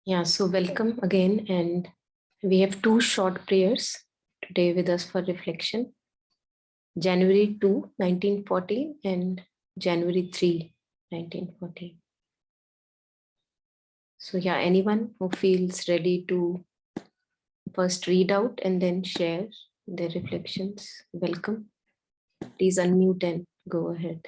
Yeah, so welcome again. And we have two short prayers today with us for reflection. January 2, 1914 and January 3, 1914. So yeah, anyone who feels ready to first read out and then share their reflections, welcome. Please unmute and go ahead.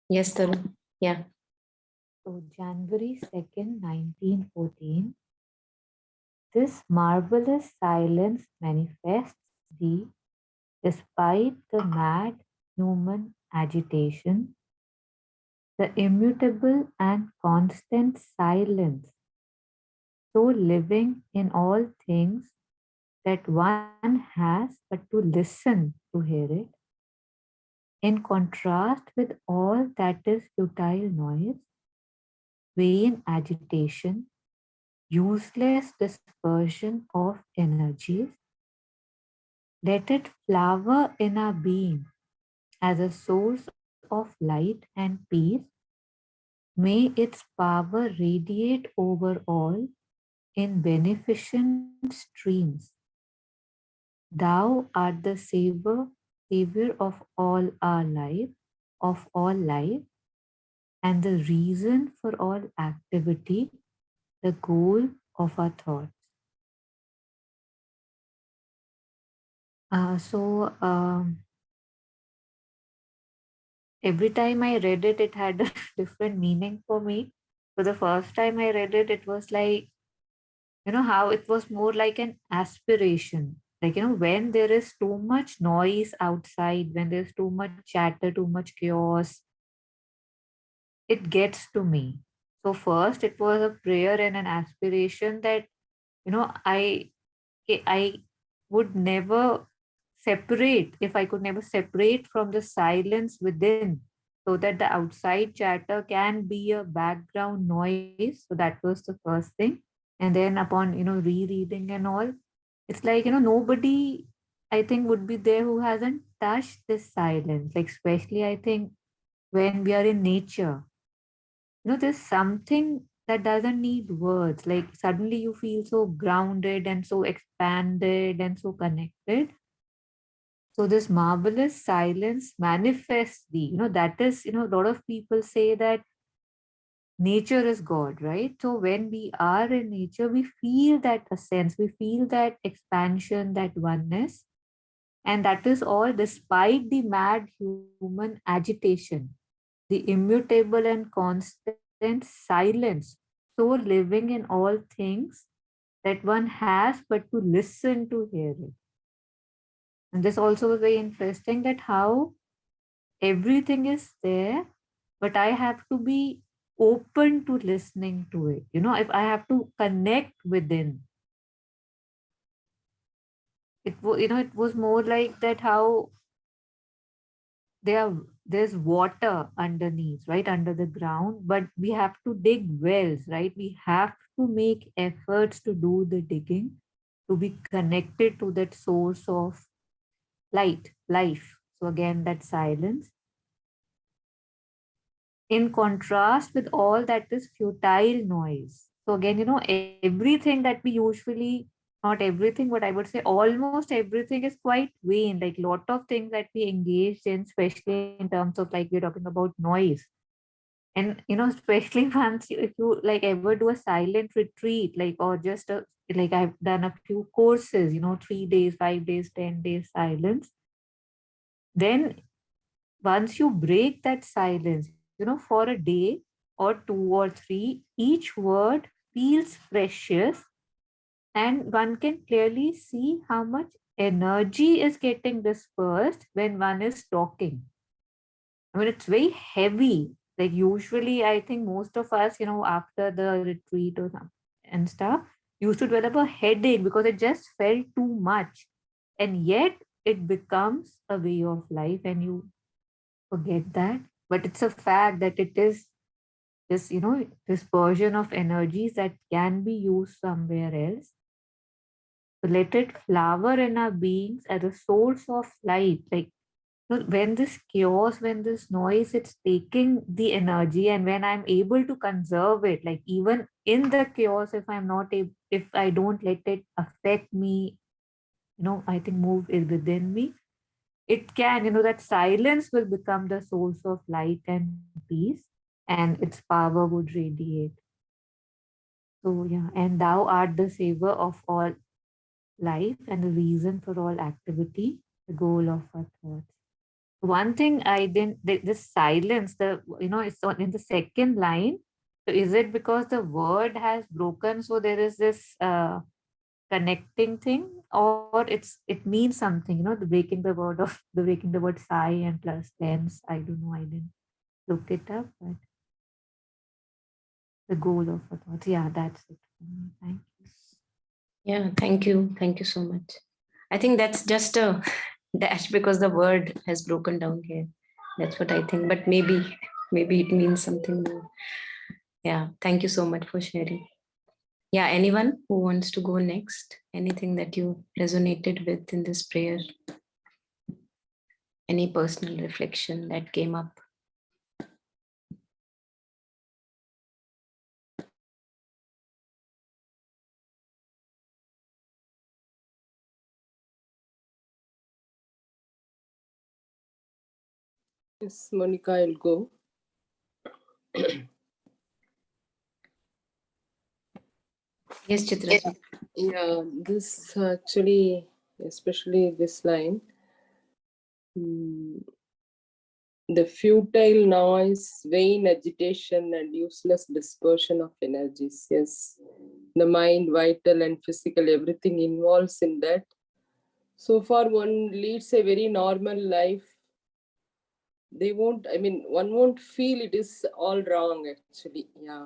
Yes, Tarun. Yeah. So January 2nd, 1914, this marvelous silence manifests thee despite the mad human agitation, the immutable and constant silence, so living in all things that one has but to listen to hear it, in contrast with all that is futile noise, vain agitation, useless dispersion of energies. Let it flower in our being as a source of light and peace. May its power radiate over all in beneficent streams. Thou art the savior of all our life, of all life, and the reason for all activity, the goal of our thoughts. So every time I read it, it had a different meaning for me. So the first time I read it, it was like, how it was more like an aspiration. Like, when there is too much noise outside, when there's too much chatter, too much chaos, it gets to me. So first it was a prayer and an aspiration that, I would never separate, if I could never separate from the silence within, so that the outside chatter can be a background noise. So that was the first thing. And then upon, rereading and all, it's like, nobody, I think, would be there who hasn't touched this silence. Like, especially, I think, when we are in nature, there's something that doesn't need words. Like suddenly you feel so grounded and so expanded and so connected. So this marvelous silence manifests thee. That is, a lot of people say that nature is God, right? So when we are in nature, we feel that sense, we feel that expansion, that oneness. And that is all despite the mad human agitation, the immutable and constant silence, so living in all things that one has but to listen to hear it. And this also was very interesting, that how everything is there, but I have to be open to listening to it. If I have to connect within it, it was more like that, how there's water underneath, right, under the ground, but we have to dig wells, right? We have to make efforts to do the digging, to be connected to that source of light, life. So again, that silence, in contrast with all that is futile noise. So again, everything that we usually, not everything, but I would say almost everything is quite vain. Like lot of things that we engaged in, especially in terms of, like, we're talking about noise. And especially once if you like ever do a silent retreat, like, or just like I've done a few courses, 3 days, 5 days, 10 days silence, then once you break that silence, for a day or 2 or 3, each word feels precious, and one can clearly see how much energy is getting dispersed when one is talking. I mean, it's very heavy. Like usually, I think most of us, after the retreat or some and stuff, used to develop a headache because it just felt too much. And yet it becomes a way of life and you forget that. But it's a fact that it is this, dispersion of energies that can be used somewhere else. So let it flower in our beings as a source of light. Like, when this chaos, when this noise, it's taking the energy, and when I'm able to conserve it, like even in the chaos, if I'm not able, if I don't let it affect me, I think move it within me, it can, that silence will become the source of light and peace, and its power would radiate. So yeah, and thou art the savor of all life and the reason for all activity, the goal of our thoughts. One thing I didn't, this silence, it's in the second line. So is it because the word has broken, so there is this connecting thing, or it means something, the breaking the word sigh and plus lens? I don't know, I didn't look it up, but the goal of a thought. Yeah, that's it for me. Thank you. Yeah, thank you. Thank you so much. I think that's just a dash because the word has broken down here. That's what I think. But maybe it means something more. Yeah, thank you so much for sharing. Yeah, anyone who wants to go next? Anything that you resonated with in this prayer? Any personal reflection that came up? Yes, Monica, I'll go. Yes, Chitra. Yeah, this actually, especially this line, the futile noise, vain agitation, and useless dispersion of energies. Yes, the mind, vital, and physical, everything involves in that. So far, one leads a very normal life. One won't feel it is all wrong, actually. Yeah.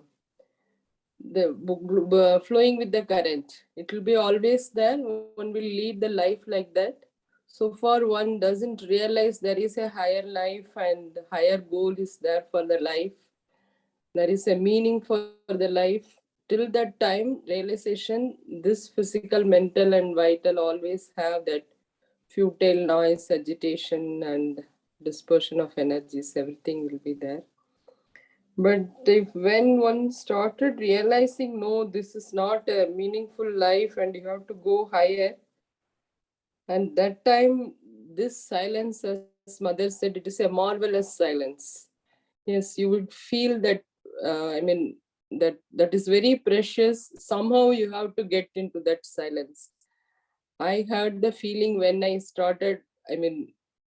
Flowing with the current. It will be always there. One will lead the life like that. So far, one doesn't realize there is a higher life and higher goal is there for the life. There is a meaning for the life. Till that time, realization, this physical, mental, and vital always have that futile noise, agitation, and dispersion of energies. Everything will be there. But if when one started realizing, no, this is not a meaningful life and you have to go higher, and that time, this silence, as Mother said, it is a marvelous silence. Yes, you would feel that, that is very precious. Somehow you have to get into that silence. I had the feeling when I started,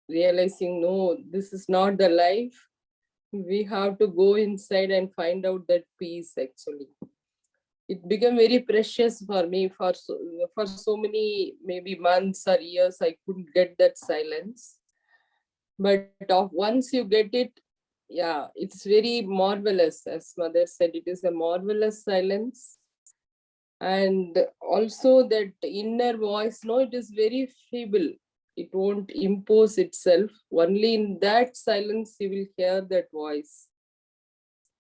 realizing, no, this is not the life. We have to go inside and find out that peace, actually. It became very precious for me for so many maybe months or years. I couldn't get that silence, but once you get it, yeah, it's very marvelous. As Mother said, it is a marvelous silence. And also that inner voice, no, it is very feeble. It won't impose itself. Only in that silence you will hear that voice.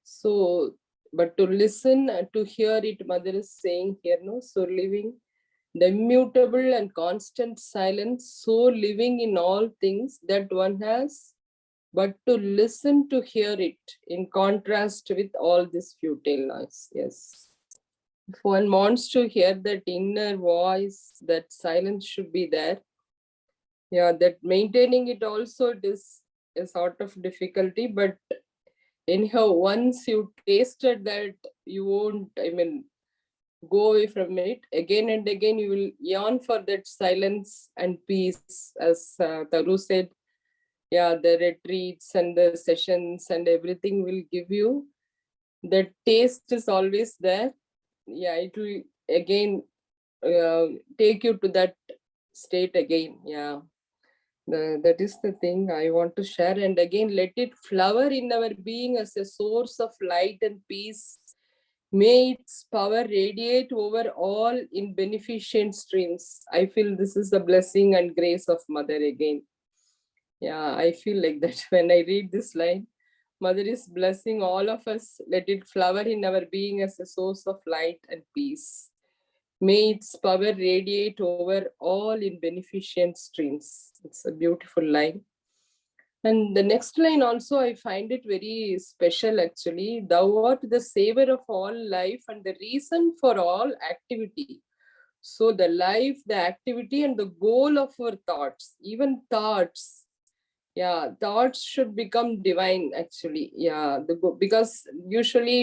So, but to listen and to hear it, Mother is saying here, no, so living the immutable and constant silence, so living in all things that one has, but to listen to hear it in contrast with all this futile noise. Yes. If one wants to hear that inner voice, that silence should be there. Yeah, that maintaining it also, it is a sort of difficulty, but anyhow, once you tasted that, you won't, go away from it. Again and again, you will yearn for that silence and peace. As Taru said, yeah, the retreats and the sessions and everything will give you. The taste is always there. Yeah, it will again take you to that state again. Yeah. That is the thing I want to share. And again, let it flower in our being as a source of light and peace. May its power radiate over all in beneficent streams. I feel this is the blessing and grace of Mother again. Yeah, I feel like that when I read this line. Mother is blessing all of us. Let it flower in our being as a source of light and peace. May its power radiate over all in beneficent streams. It's a beautiful line. And the next line also, I find it very special actually. Thou art the savor of all life and the reason for all activity. So the life, the activity, and the goal of our thoughts, even thoughts. Yeah, thoughts should become divine actually. Yeah, because usually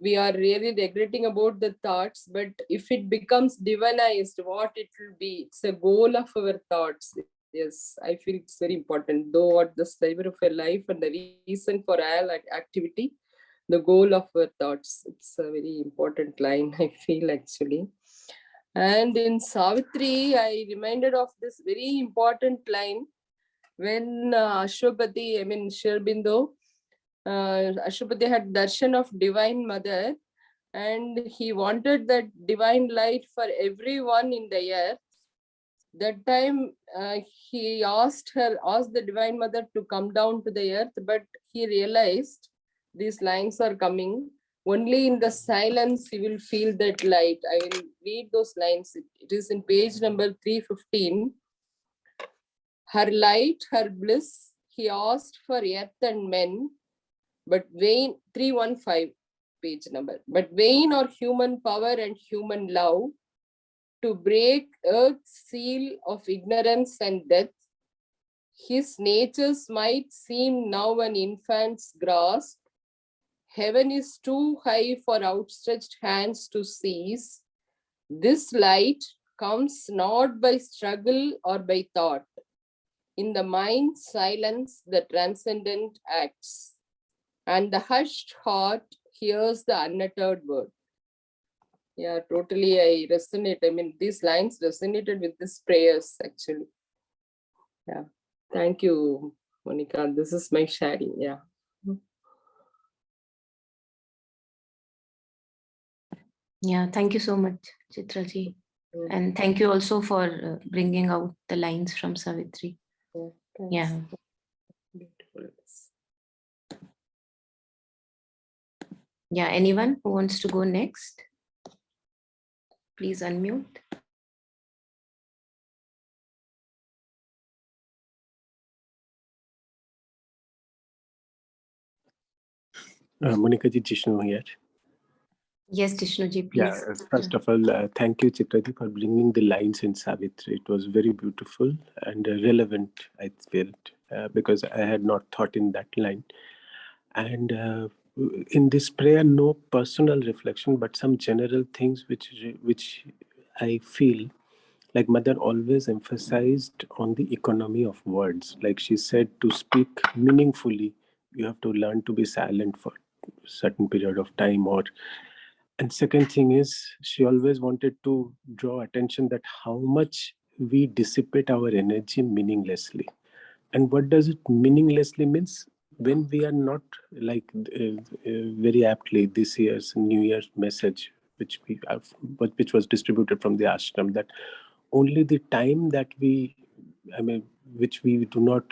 we are really regretting about the thoughts, but if it becomes divinized, what it will be? It's a goal of our thoughts. Yes, I feel it's very important. Though what the savor of a life and the reason for all activity, the goal of our thoughts. It's a very important line, I feel actually. And in Savitri, I reminded of this very important line when Ashwapati, I mean Sri Aurobindo, Ashwapati had darshan of Divine Mother, and he wanted that divine light for everyone in the earth. That time he asked the Divine Mother to come down to the earth, but he realized these lines are coming. Only in the silence you will feel that light. I will read those lines. It is in page number 315. Her light, her bliss, he asked for earth and men, but vain, 315 page number, but vain are human power and human love to break earth's seal of ignorance and death. His natures might seem now an infant's grasp. Heaven is too high for outstretched hands to seize. This light comes not by struggle or by thought. In the mind's silence, the transcendent acts, and the hushed heart hears the unuttered word. Yeah, totally, I resonate. I mean, these lines resonated with these prayers, actually. Yeah, thank you, Monica. This is my sharing. Yeah. Yeah, thank you so much, Chitraji. And thank you also for bringing out the lines from Savitri. Yeah. Beautiful. Yeah, anyone who wants to go next? Please unmute. Monica ji, Jishnu here. Yes, Jishnuji, please. Yeah, first of all, thank you, Chitraji, for bringing the lines in Savitri. It was very beautiful and relevant, I felt, because I had not thought in that line. And in this prayer, no personal reflection, but some general things which I feel like Mother always emphasized on the economy of words. Like she said, to speak meaningfully, you have to learn to be silent for a certain period of time. And second thing is, she always wanted to draw attention that how much we dissipate our energy meaninglessly. And what does it meaninglessly means? When we are not like very aptly this year's New Year's message, which we have, which was distributed from the ashram, that only the time that we, I mean, which we do not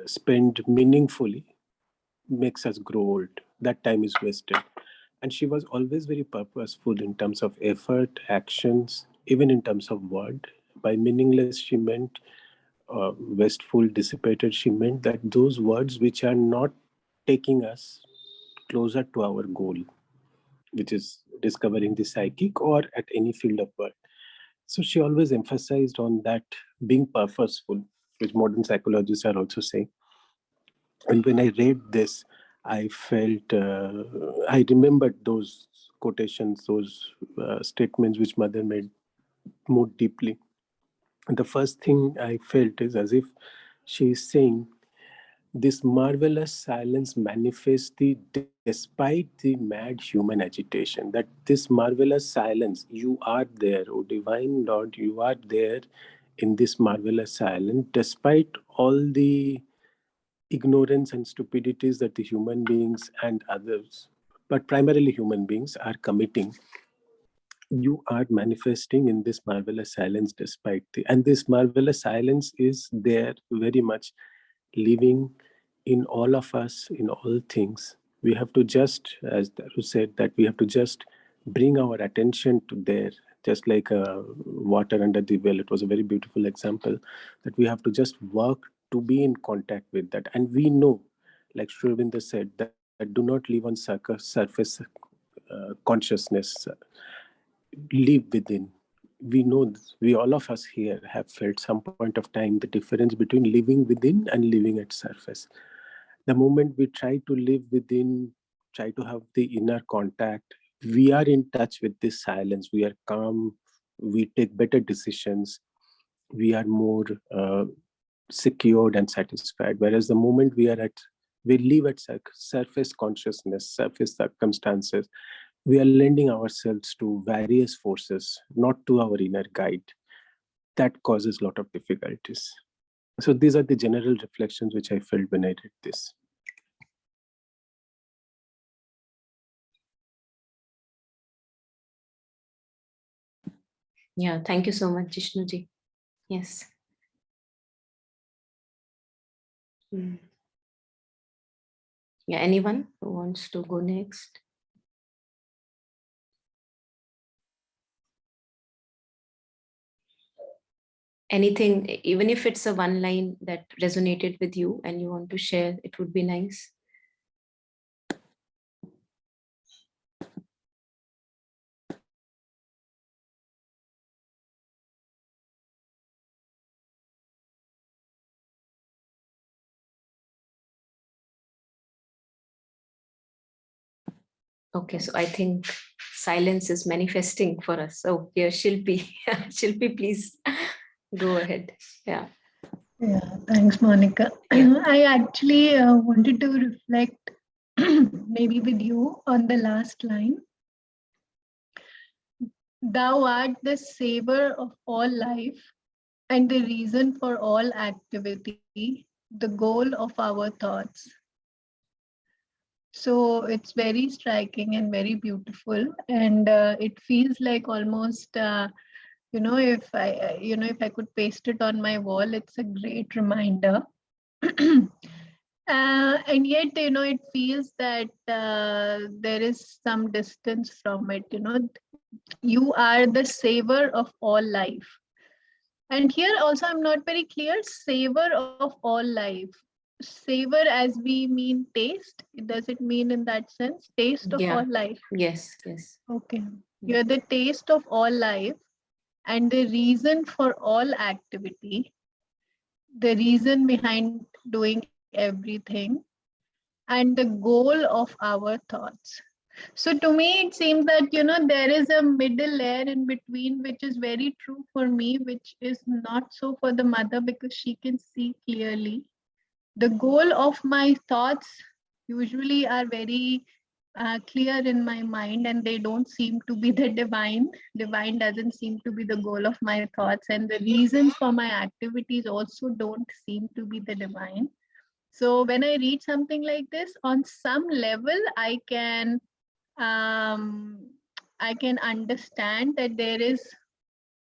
spend meaningfully makes us grow old. That time is wasted. And she was always very purposeful in terms of effort, actions, even in terms of word. By meaningless, she meant wasteful, dissipated. She meant that those words which are not taking us closer to our goal, which is discovering the psychic or at any field of work. So she always emphasized on that being purposeful, which modern psychologists are also saying. And when I read this, I felt, I remembered those quotations, those statements which Mother made more deeply. And the first thing I felt is as if she is saying, this marvelous silence manifests despite the mad human agitation. That this marvelous silence, you are there, O Divine Lord, you are there in this marvelous silence, despite all the ignorance and stupidities that the human beings and others, but primarily human beings, are committing. You are manifesting in this marvelous silence despite and this marvelous silence is there very much living in all of us, in all things, we have to just, as Daru said, that we have to just bring our attention to there, just like water under the well. It was a very beautiful example that we have to just work to be in contact with that. And we know, like Sri Aurobindo said, that do not live on surface consciousness, live within. We know this. We, all of us here, have felt some point of time the difference between living within and living at surface. The moment we try to live within, try to have the inner contact, we are in touch with this silence. We are calm. We take better decisions. We are more secured and satisfied. Whereas the moment we live at surface consciousness, surface circumstances, we are lending ourselves to various forces, not to our inner guide. That causes a lot of difficulties. So these are the general reflections which I felt when I read this. Yeah, thank you so much, Jishnuji. Yes. Yeah, anyone who wants to go next? Anything, even if it's a one line that resonated with you and you want to share, it would be nice. Okay, so I think silence is manifesting for us. So here, Shilpi, Shilpi, please go ahead. Yeah. Yeah, thanks, Monica. Yeah. I actually wanted to reflect maybe with you on the last line. Thou art the savor of all life and the reason for all activity, the goal of our thoughts. So it's very striking and very beautiful, and it feels like almost if I could paste it on my wall, it's a great reminder. And yet, it feels that there is some distance from it. You are the savor of all life. And here also, I'm not very clear, savor of all life. Savor as we mean taste. Does it mean in that sense? Taste of all life. Yes, yes. Okay. You're the taste of all life and the reason for all activity, the reason behind doing everything, and the goal of our thoughts. So to me, it seems that, there is a middle layer in between, which is very true for me, which is not so for the mother, because she can see clearly. The goal of my thoughts usually are very clear in my mind, and they don't seem to be the divine. Divine doesn't seem to be the goal of my thoughts, and the reasons for my activities also don't seem to be the divine. So when I read something like this, on some level, I can understand that there is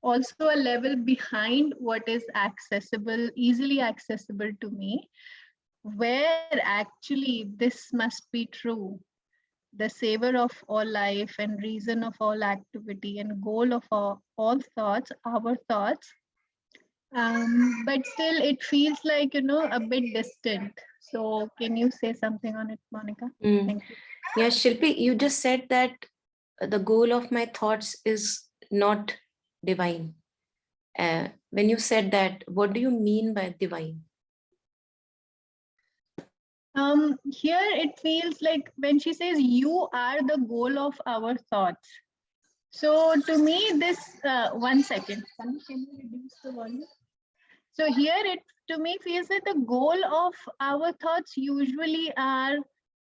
also a level behind what is accessible, easily accessible to me, where actually this must be true. The savor of all life and reason of all activity and goal of all thoughts, our thoughts. But still it feels like, a bit distant. So can you say something on it, Monica? Thank you. Yeah, Shilpi, you just said that the goal of my thoughts is not divine. When you said that, what do you mean by divine? Here it feels like when she says you are the goal of our thoughts. So to me, this 1 second. Can you reduce the volume? So here it to me feels that the goal of our thoughts usually are,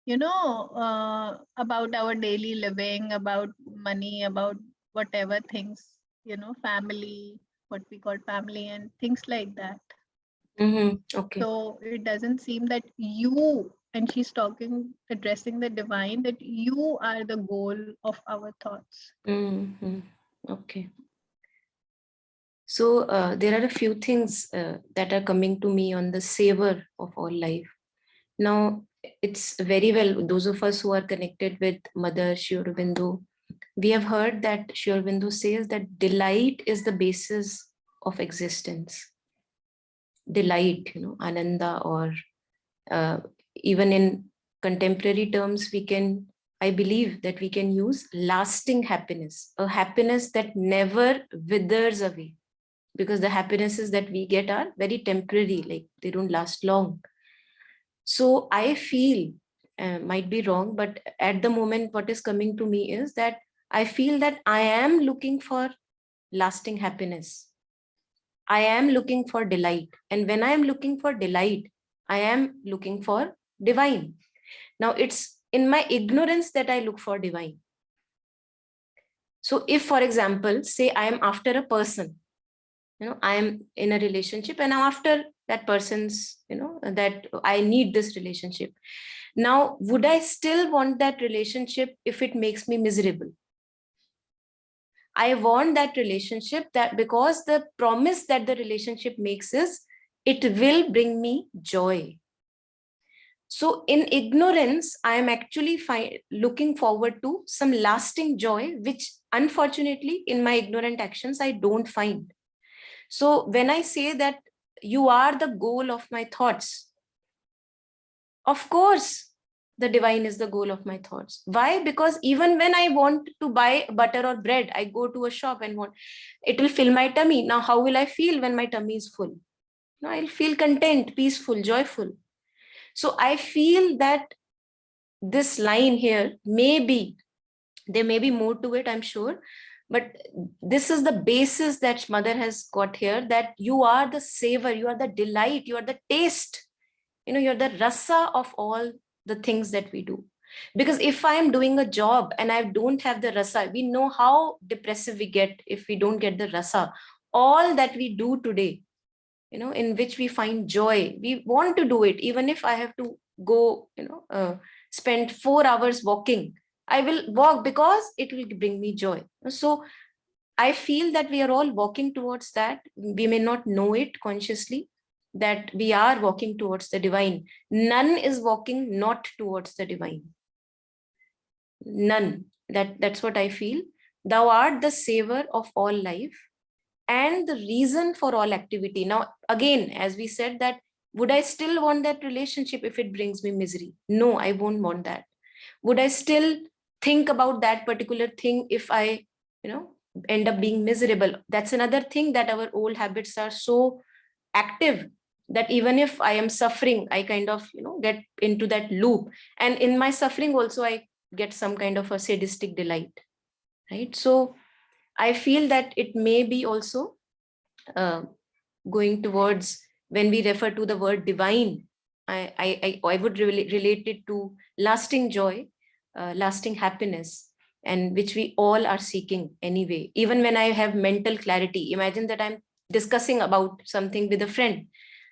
about our daily living, about money, about whatever things, family, what we call family, and things like that. Okay. So it doesn't seem that you, and she's addressing the divine, that you are the goal of our thoughts. Okay. So there are a few things that are coming to me on the savor of all life. Now, it's very well, those of us who are connected with Mother Sri Aurobindo, we have heard that Sri Aurobindo says that delight is the basis of existence. Delight, Ananda, or even in contemporary terms, I believe that we can use lasting happiness, a happiness that never withers away, because the happinesses that we get are very temporary, like they don't last long. So I feel, might be wrong, but at the moment, what is coming to me is that I feel that I am looking for lasting happiness. I am looking for delight. And when I am looking for delight, I am looking for divine. Now, it's in my ignorance that I look for divine. So if, for example, say I am after a person, I am in a relationship and I'm after that person's, that I need this relationship. Now, would I still want that relationship if it makes me miserable? I want that relationship that because the promise that the relationship makes is it will bring me joy. So in ignorance, I am actually looking forward to some lasting joy, which unfortunately in my ignorant actions, I don't find. So when I say that you are the goal of my thoughts, of course, the divine is the goal of my thoughts. Why? Because even when I want to buy butter or bread, I go to a shop and it will fill my tummy. Now, how will I feel when my tummy is full? No, I'll feel content, peaceful, joyful. So I feel that this line here, there may be more to it, I'm sure. But this is the basis that Mother has got here, that you are the savor, you are the delight, you are the taste. You're the rasa of all the things that we do. Because if I am doing a job and I don't have the rasa, we know how depressive we get if we don't get the rasa. All that we do today, in which we find joy, we want to do it. Even if I have to go, spend 4 hours walking, I will walk because it will bring me joy. So I feel that we are all walking towards that. We may not know it consciously, that we are walking towards the divine. None is walking not towards the divine. None. That's what I feel. Thou art the savor of all life and the reason for all activity. Now, again, as we said, that would I still want that relationship if it brings me misery? No, I won't want that. Would I still think about that particular thing if I, end up being miserable? That's another thing, that our old habits are so active that even if I am suffering, I kind of, get into that loop. And in my suffering also, I get some kind of a sadistic delight, right? So I feel that it may be also going towards, when we refer to the word divine, I would relate it to lasting joy, lasting happiness, and which we all are seeking anyway. Even when I have mental clarity, imagine that I'm discussing about something with a friend.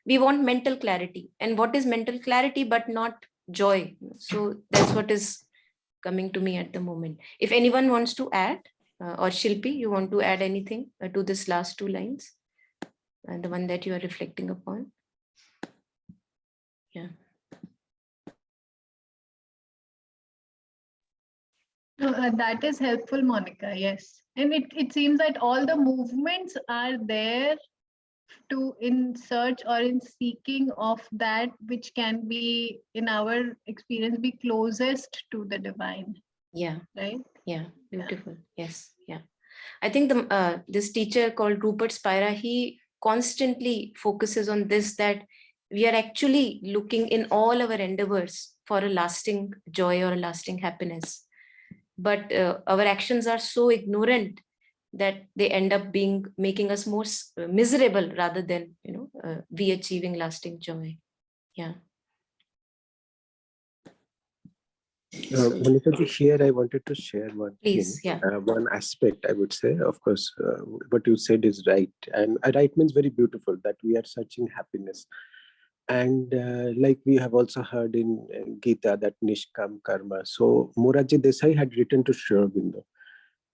We want mental clarity. And what is mental clarity but not joy? So that's what is coming to me at the moment. If anyone wants to add, or Shilpi, you want to add anything to this last 2 lines, and the one that you are reflecting upon? Yeah. That is helpful, Monica. Yes. And it seems that all the movements are there to in search or in seeking of that which can be, in our experience, be closest to the divine. Yeah. Right. Yeah. Beautiful. Yeah. Yes. Yeah. I think this teacher called Rupert Spira, he constantly focuses on this, that we are actually looking in all our endeavors for a lasting joy or a lasting happiness. But our actions are so ignorant that they end up making us more miserable rather than, we achieving lasting joy. Yeah. Monica, here I wanted to share one Please, thing, yeah. one aspect, I would say. Of course, what you said is right. And right means very beautiful, that we are searching happiness. And like we have also heard in Gita, that Nishkam Karma. So Morarji Desai had written to Sri Aurobindo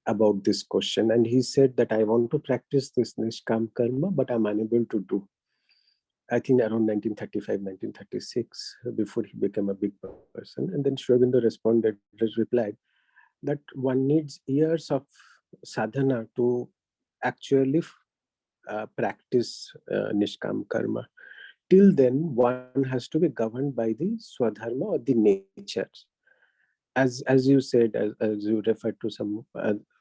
about this question. And he said that I want to practice this Nishkam Karma, but I'm unable to do. I think around 1935, 1936, before he became a big person. And then Sri Aurobindo responded, replied that one needs years of sadhana to actually practice nishkam karma. Till then, one has to be governed by the swadharma or the nature. As you said, as you referred to some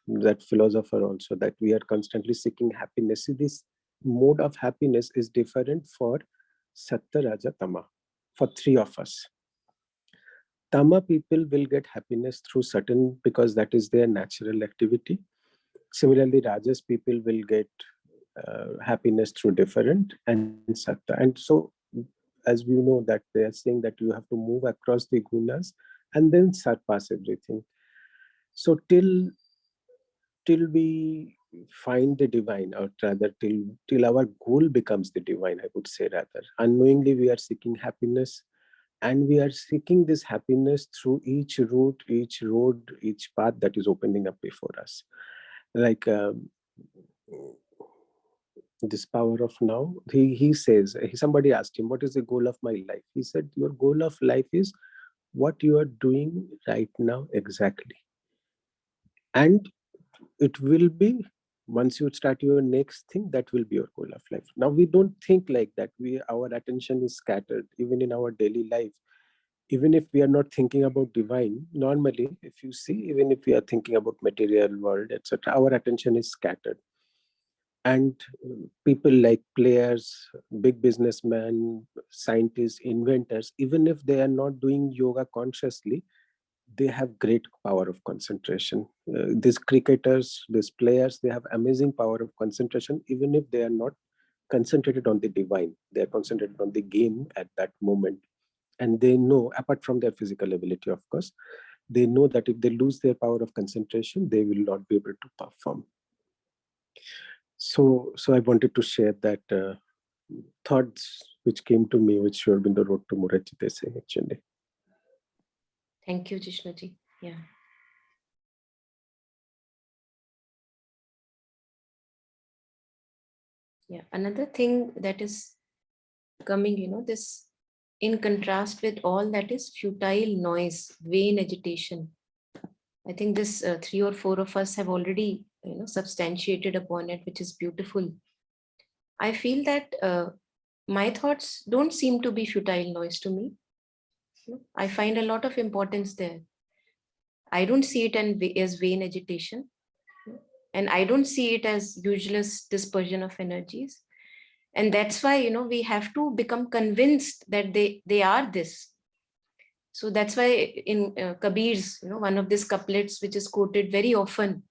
that philosopher also, that we are constantly seeking happiness. See, this mode of happiness is different for Sattva, Raja, Tama, for three of us. Tama people will get happiness through certain, because that is their natural activity. Similarly, Rajas people will get happiness through different, and Sattva. And so, as we know, that they are saying that you have to move across the gunas and then surpass everything. So till we find the divine, or rather till our goal becomes the divine, I would say, rather unknowingly we are seeking happiness, and we are seeking this happiness through each route, each road, each path that is opening up before us. Like this power of now, he says, somebody asked him, what is the goal of my life? He said, your goal of life is what you are doing right now exactly. And it will be, once you start your next thing, that will be your goal of life. Now we don't think like that. Our attention is scattered even in our daily life. Even if we are not thinking about divine, normally, if you see, even if we are thinking about material world, etc., our attention is scattered. And people like players, big businessmen, scientists, inventors, even if they are not doing yoga consciously, they have great power of concentration. These cricketers, these players, they have amazing power of concentration, even if they are not concentrated on the divine. They are concentrated on the game at that moment. And they know, apart from their physical ability, of course, they know that if they lose their power of concentration, they will not be able to perform. So I wanted to share that thoughts which came to me, which Sri Aurobindo wrote to Murarji Desai, actually. Thank you, Jishnuji. Yeah. Yeah. Another thing that is coming, this in contrast with all that is futile noise, vain agitation. I think this 3 or 4 of us have already, substantiated upon it, which is beautiful. I feel that my thoughts don't seem to be futile noise to me. I find a lot of importance there. I don't see it as vain agitation, and I don't see it as useless dispersion of energies. And that's why, we have to become convinced that they are this. So that's why in Kabir's, one of these couplets, which is quoted very often,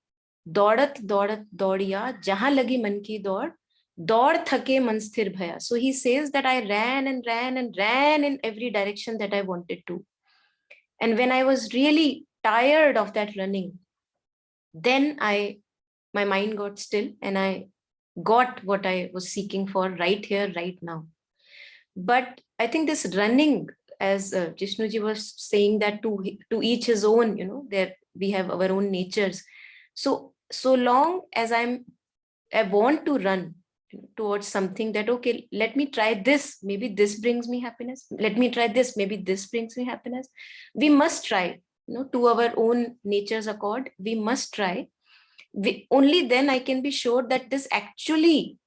Daudat daudat daudiya, jahan lagi man ki daud, daud thake man sthir bhaya. So he says that I ran and ran and ran in every direction that I wanted to. And when I was really tired of that running, then my mind got still and I got what I was seeking for right here, right now. But I think this running, as Jishnuji was saying, that to each his own, there we have our own natures. So long as I want to run towards something that, okay, let me try this, maybe this brings me happiness. Let me try this, maybe this brings me happiness. We must try, to our own nature's accord. We must try. Only then I can be sure that this actually,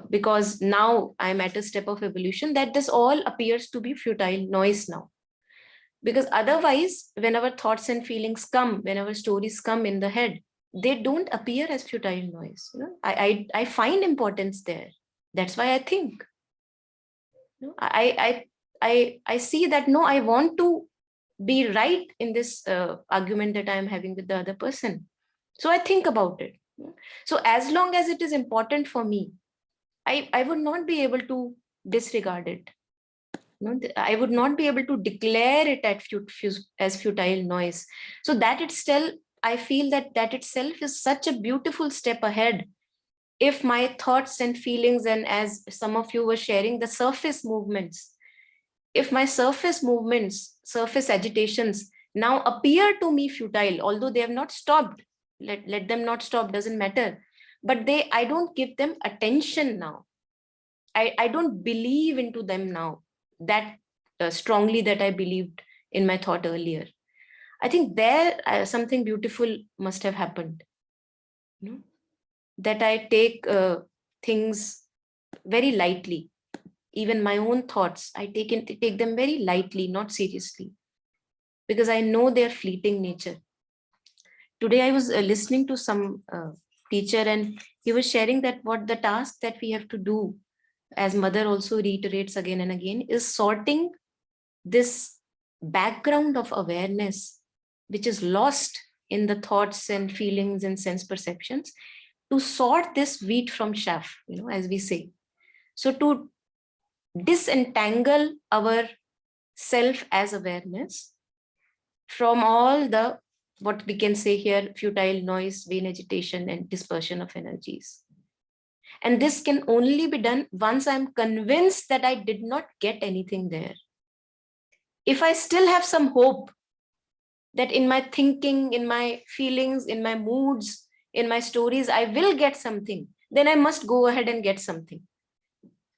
because now I'm at a step of evolution, that this all appears to be futile noise now. Because otherwise, when our thoughts and feelings come, when our stories come in the head, they don't appear as futile noise. I find importance there. That's why I think. I see that, no, I want to be right in this argument that I am having with the other person. So I think about it. So as long as it is important for me, I would not be able to disregard it. I would not be able to declare it as futile noise. So that itself, I feel that itself is such a beautiful step ahead. If my thoughts and feelings, and as some of you were sharing, the surface movements, if my surface movements, surface agitations now appear to me futile, although they have not stopped, let them not stop, doesn't matter. But I don't give them attention now. I don't believe into them now that strongly that I believed in my thought earlier. I think there something beautiful must have happened, you know, that I take things very lightly. Even my own thoughts, I take them very lightly, not seriously, because I know their fleeting nature. Today I was listening to some teacher, and he was sharing that what the task that we have to do, as mother also reiterates again and again, is sorting this background of awareness, which is lost in the thoughts and feelings and sense perceptions, to sort this wheat from chaff, you know, as we say. So to disentangle our self as awareness from all the, what we can say here, futile noise, vain agitation, and dispersion of energies. And this can only be done once I'm convinced that I did not get anything there. If I still have some hope that in my thinking, in my feelings, in my moods, in my stories, I will get something, then I must go ahead and get something,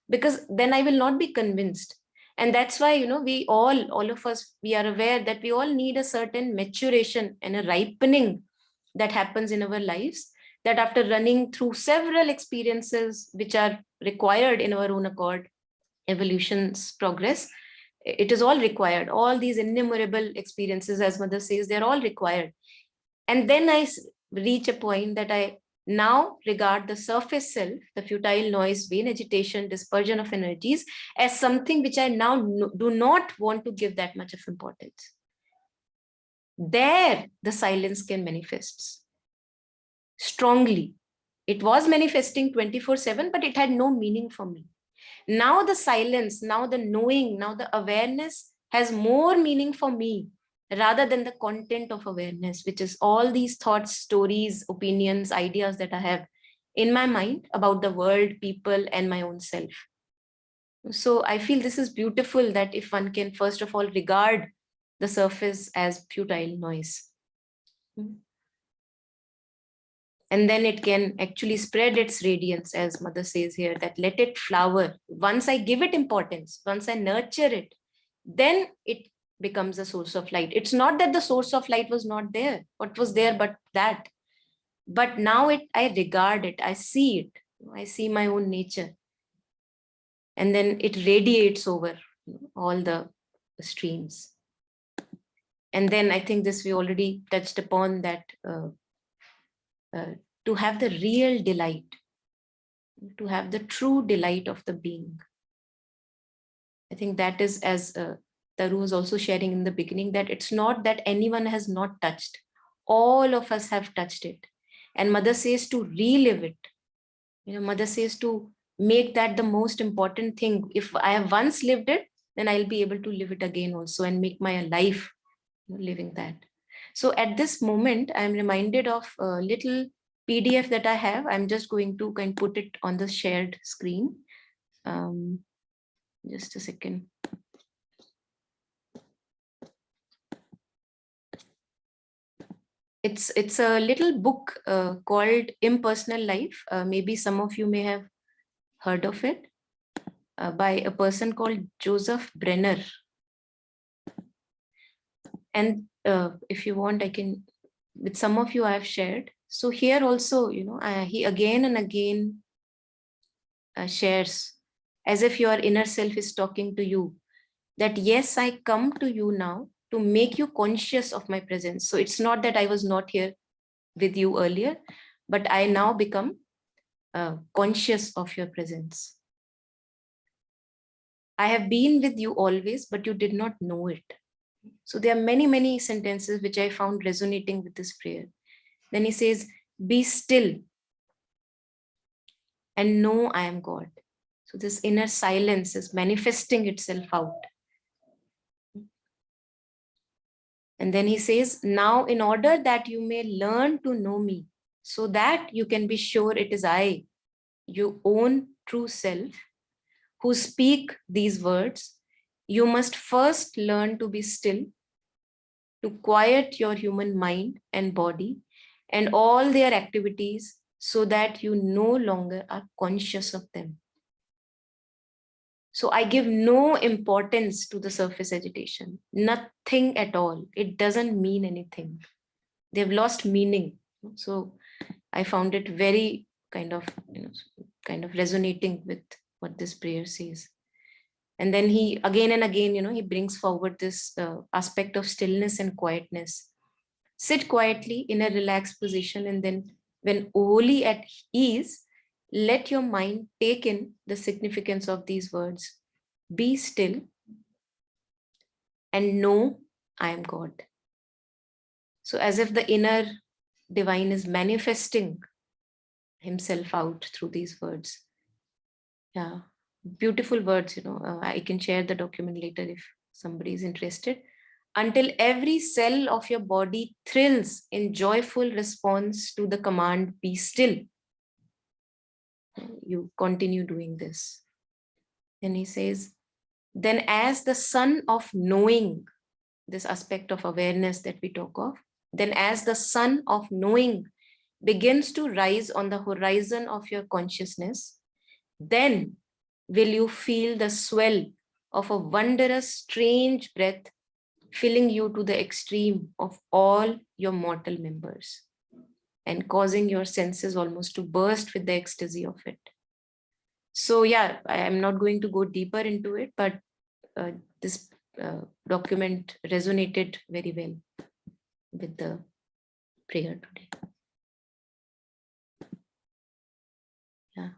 because then I will not be convinced. And that's why, you know, we all of us, we are aware that we all need a certain maturation and a ripening that happens in our lives, that after running through several experiences which are required in our own accord, evolution's progress, it is all required. All these innumerable experiences, as mother says, they're all required. And then I reach a point that I now regard the surface self, the futile noise, vain agitation, dispersion of energies, as something which I now do not want to give that much of importance. There, the silence can manifest strongly. It was manifesting 24/7, but it had no meaning for me. Now the silence, now the knowing, now the awareness has more meaning for me rather than the content of awareness, which is all these thoughts, stories, opinions, ideas that I have in my mind about the world, people, and my own self. So I feel this is beautiful, that if one can first of all regard the surface as futile noise, and then it can actually spread its radiance, as mother says here, that let it flower. Once I give it importance, once I nurture it, then it becomes a source of light. It's not that the source of light was not there. What was there but that? But now I regard it, I see it, I see my own nature. And then it radiates over all the streams. And then I think this we already touched upon, that to have the real delight, to have the true delight of the being. I think that is, as Taru was also sharing in the beginning, that it's not that anyone has not touched. All of us have touched it. And mother says to relive it. You know, mother says to make that the most important thing. If I have once lived it, then I'll be able to live it again also, and make my life, you know, living that. So at this moment, I'm reminded of a little PDF that I have. I'm just going to kind of put it on the shared screen. Just a second. It's a little book called Impersonal Life. Maybe some of you may have heard of it, by a person called Joseph Brenner. And if you want, I can, with some of you I have shared. So here also, you know, he again and again shares, as if your inner self is talking to you, that yes, I come to you now to make you conscious of my presence. So it's not that I was not here with you earlier, but I now become conscious of your presence. I have been with you always, but you did not know it. So there are many, many sentences which I found resonating with this prayer. Then he says, be still and know I am God. So this inner silence is manifesting itself out. And then he says, now in order that you may learn to know me, so that you can be sure it is I, your own true self, who speak these words, you must first learn to be still, to quiet your human mind and body and all their activities, so that you no longer are conscious of them. So I give no importance to the surface agitation, nothing at all. It doesn't mean anything. They've lost meaning. So I found it very kind of resonating with what this prayer says. And then he again and again, he brings forward this aspect of stillness and quietness. Sit quietly in a relaxed position, and then when wholly at ease, let your mind take in the significance of these words. Be still and know I am God. So as if the inner divine is manifesting himself out through these words. Yeah, beautiful words, I can share the document later if somebody is interested. Until every cell of your body thrills in joyful response to the command, be still. You continue doing this. And he says, then as the sun of knowing, this aspect of awareness that we talk of, then as the sun of knowing begins to rise on the horizon of your consciousness, then will you feel the swell of a wondrous, strange breath filling you to the extreme of all your mortal members and causing your senses almost to burst with the ecstasy of it. So yeah, I am not going to go deeper into it, but this document resonated very well with the prayer today. Yeah.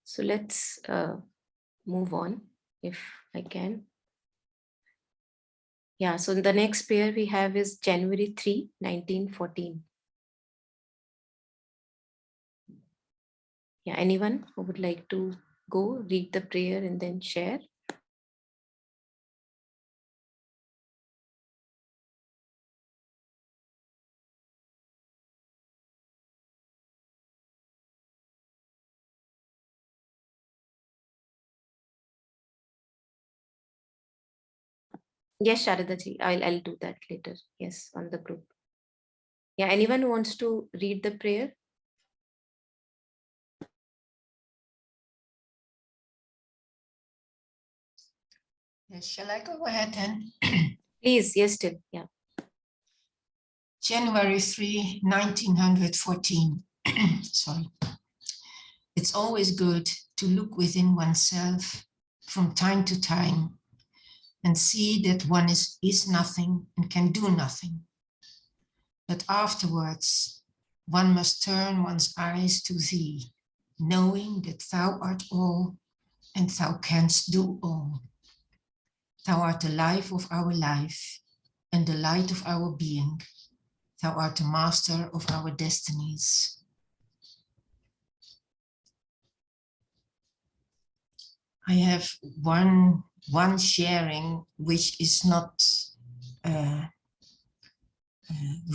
So let's move on, if I can. Yeah, so the next prayer we have is January 3, 1914. Yeah, anyone who would like to go read the prayer and then share? Yes, Sharada ji, I'll do that later. Yes, on the group. Yeah, anyone who wants to read the prayer? Yes, shall I go ahead then? Please, yes, still, yeah. January 3, 1914. Sorry. It's always good to look within oneself from time to time and see that one is nothing and can do nothing. But afterwards, one must turn one's eyes to thee, knowing that thou art all and thou canst do all. Thou art the life of our life and the light of our being. Thou art the master of our destinies. I have one sharing which is not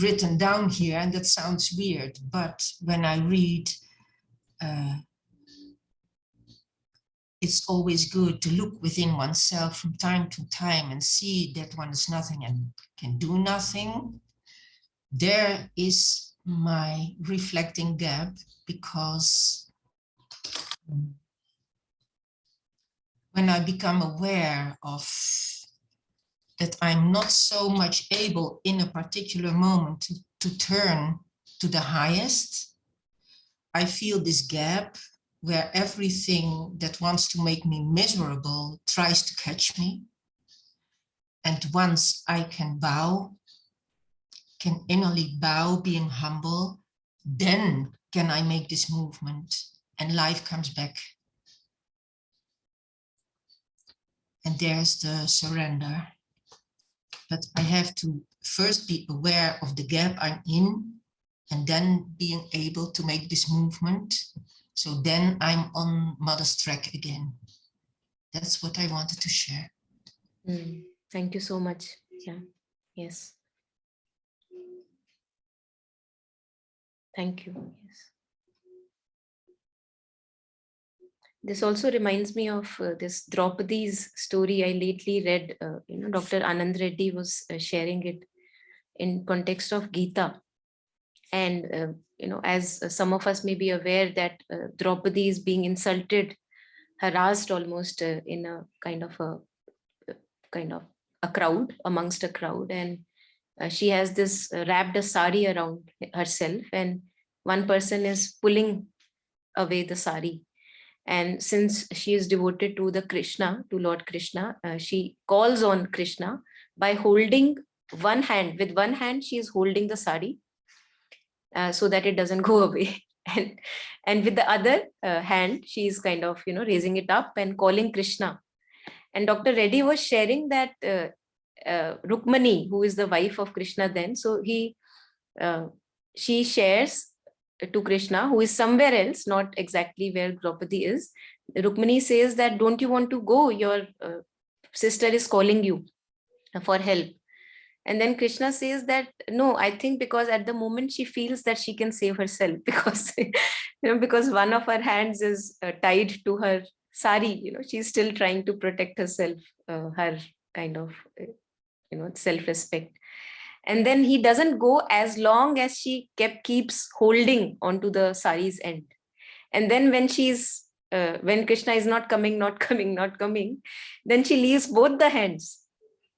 written down here, and that sounds weird, but when I read, it's always good to look within oneself from time to time and see that one is nothing and can do nothing. There is my reflecting gap, because when I become aware of that I'm not so much able in a particular moment to turn to the highest, I feel this gap where everything that wants to make me miserable tries to catch me. And once I can innerly bow, being humble, then can I make this movement and life comes back. And there's the surrender. But I have to first be aware of the gap I'm in, and then being able to make this movement. So then I'm on Mother's track again. That's what I wanted to share. Thank you so much. Yeah, yes. Thank you. Yes. This also reminds me of this Draupadi's story I lately read. Dr. Anand Reddy was sharing it in context of Gita. And, as some of us may be aware that Draupadi is being insulted harassed almost in a kind of a crowd, amongst a crowd, and she has this wrapped a sari around herself, and one person is pulling away the sari. And since she is devoted to the Krishna, to Lord Krishna, she calls on Krishna by holding one hand. With one hand, she is holding the sari so that it doesn't go away. And with the other hand, she is kind of, raising it up and calling Krishna. And Dr. Reddy was sharing that Rukmani, who is the wife of Krishna then, so she shares to Krishna, who is somewhere else, not exactly where Draupadi is. Rukmani says that, don't you want to go? Your sister is calling you for help. And then Krishna says that, no, I think because at the moment she feels that she can save herself because, because one of her hands is tied to her sari, she's still trying to protect herself, her kind of, self-respect. And then he doesn't go as long as she keeps holding onto the sari's end. And then when when Krishna is not coming, then she leaves both the hands.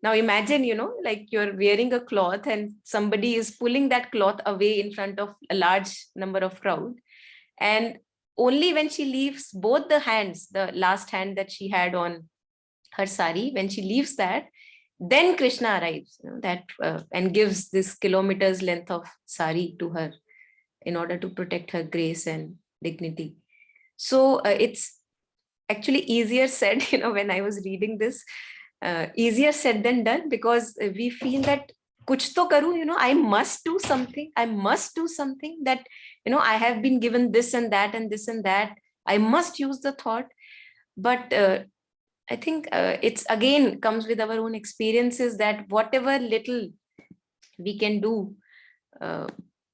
Now imagine, like you're wearing a cloth and somebody is pulling that cloth away in front of a large number of crowd. And only when she leaves both the hands, the last hand that she had on her sari, when she leaves that, then Krishna arrives, and gives this kilometers length of sari to her in order to protect her grace and dignity. So it's actually easier said, when I was reading this, easier said than done, because we feel that kuch to karu, I must do something. I must do something that, I have been given this and that and this and that. I must use the thought. But I think it's again comes with our own experiences that whatever little we can do,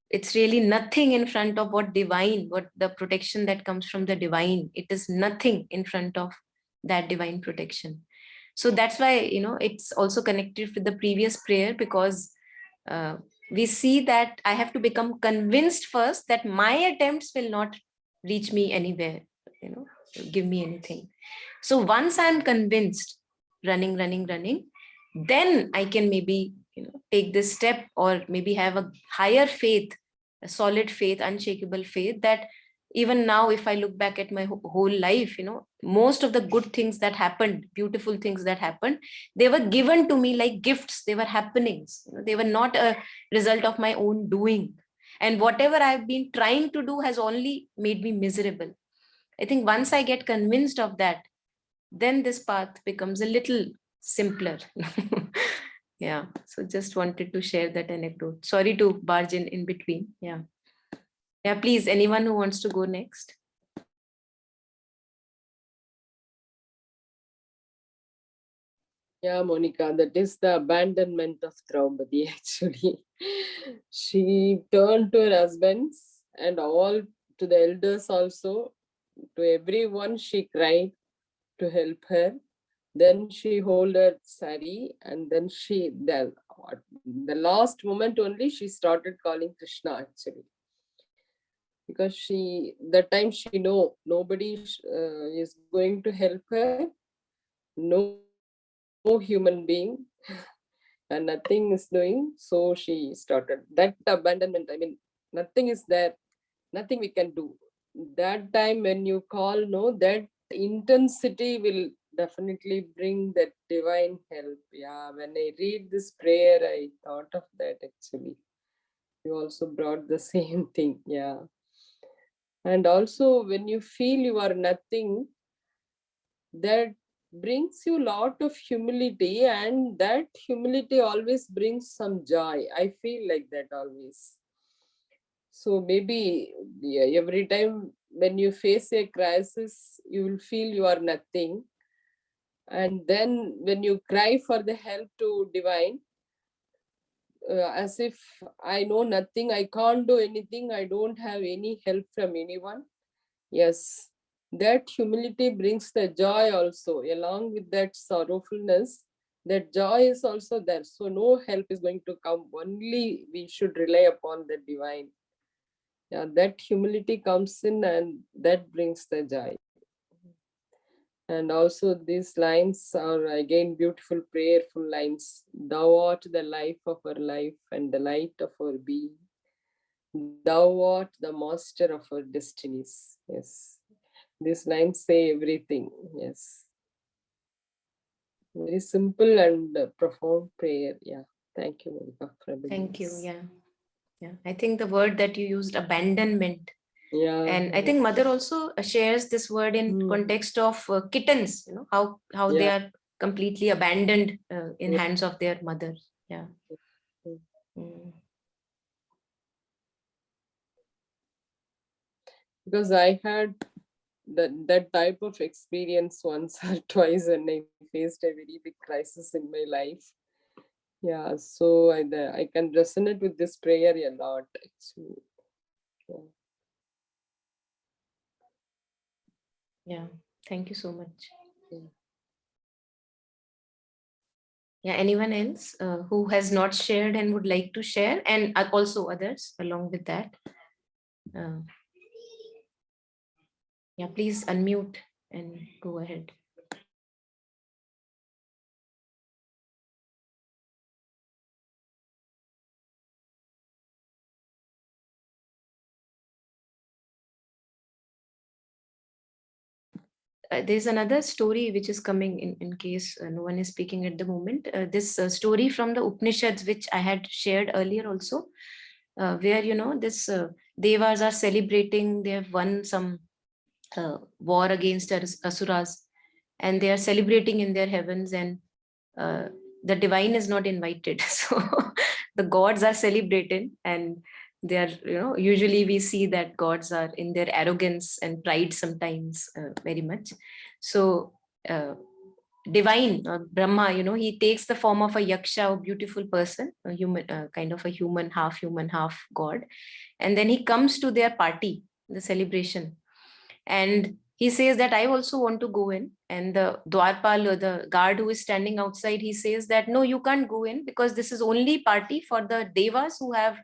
it's really nothing in front of what the protection that comes from the divine. It is nothing in front of that divine protection. So that's why, it's also connected with the previous prayer, because we see that I have to become convinced first that my attempts will not reach me anywhere, give me anything. So once I'm convinced, running, then I can maybe, take this step, or maybe have a higher faith, a solid faith, unshakable faith, that even now, if I look back at my whole life, most of the good things that happened, beautiful things that happened, they were given to me like gifts. They were happenings. They were not a result of my own doing. And whatever I've been trying to do has only made me miserable. I think once I get convinced of that, then this path becomes a little simpler. Yeah. So just wanted to share that anecdote. Sorry to barge in between. Yeah. Yeah, please, anyone who wants to go next. Yeah, Monica, that is the abandonment of Draupadi, actually. She turned to her husbands and all, to the elders also, to everyone she cried to help her. Then she hold her sari, and then the last moment only she started calling Krishna, actually. Because that time she know nobody is going to help her, no human being, and nothing is doing. So she started that abandonment. I mean, nothing is there, nothing we can do. That time when you call, that intensity will definitely bring that divine help. Yeah, when I read this prayer, I thought of that, actually. You also brought the same thing. Yeah. And also when you feel you are nothing, that brings you a lot of humility, and that humility always brings some joy. I feel like that always. So maybe, yeah, every time when you face a crisis, you will feel you are nothing. And then when you cry for the help to divine, as if I know nothing, I can't do anything, I don't have any help from anyone. Yes, that humility brings the joy also, along with that sorrowfulness. That joy is also there. So no help is going to come. Only we should rely upon the divine. Yeah, that humility comes in, and that brings the joy. And also these lines are again beautiful, prayerful lines. Thou art the life of our life and the light of our being. Thou art the master of our destinies. Yes. These lines say everything. Yes. Very simple and profound prayer. Yeah. Thank you, Monica, for bringing Thank you. this. Yeah. I think the word that you used, abandonment. Yeah. And I think Mother also shares this word in context of kittens, how they are completely abandoned in hands of their mother. Yeah. Because I had that type of experience once or twice when I faced a very big crisis in my life. Yeah, so I can resonate with this prayer a lot. Actually. Yeah, thank you so much. Yeah, anyone else who has not shared and would like to share, and also others along with that? Yeah, please unmute and go ahead. There's another story which is coming in case no one is speaking at the moment. This story from the Upanishads, which I had shared earlier also, where, this devas are celebrating, they have won some war against asuras, and they are celebrating in their heavens, and the divine is not invited. So the gods are celebrating, and they are, usually we see that gods are in their arrogance and pride sometimes very much. So divine Brahma, he takes the form of a yaksha, a beautiful person, a human, kind of a human, half god, and then he comes to their party, the celebration, and he says that I also want to go in. And the Dwarpal, or the guard who is standing outside, he says that no, you can't go in, because this is only party for the devas who have,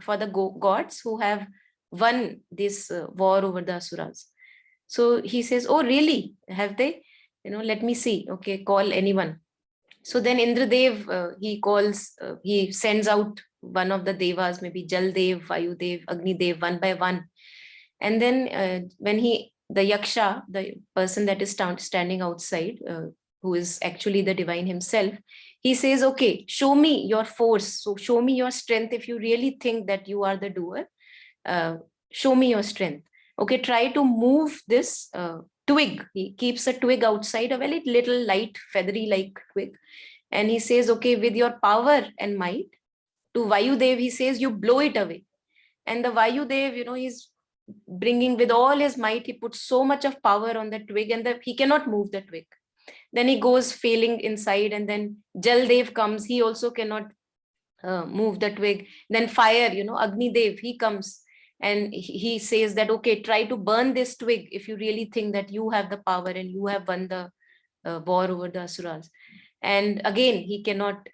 for the gods who have won this war over the asuras. So he says, oh really, have they? Let me see. Okay, call anyone. So then Indradev, he sends out one of the devas, maybe Jaldev, Vayudev, Agnidev, one by one. And then when the yaksha, the person that is standing outside, who is actually the divine himself, he says, okay, show me your force. So show me your strength. If you really think that you are the doer, show me your strength. Okay, try to move this twig. He keeps a twig outside, a very little light, feathery like twig. And he says, okay, with your power and might, to Vayudev, he says, you blow it away. And the Vayudev, he's bringing with all his might, he puts so much of power on the twig, and he cannot move the twig. Then he goes failing inside, and then Jaldev comes, he also cannot move the twig. Then fire, Agni Dev, he comes, and he says that, okay, try to burn this twig if you really think that you have the power and you have won the war over the asuras. And again, he cannot,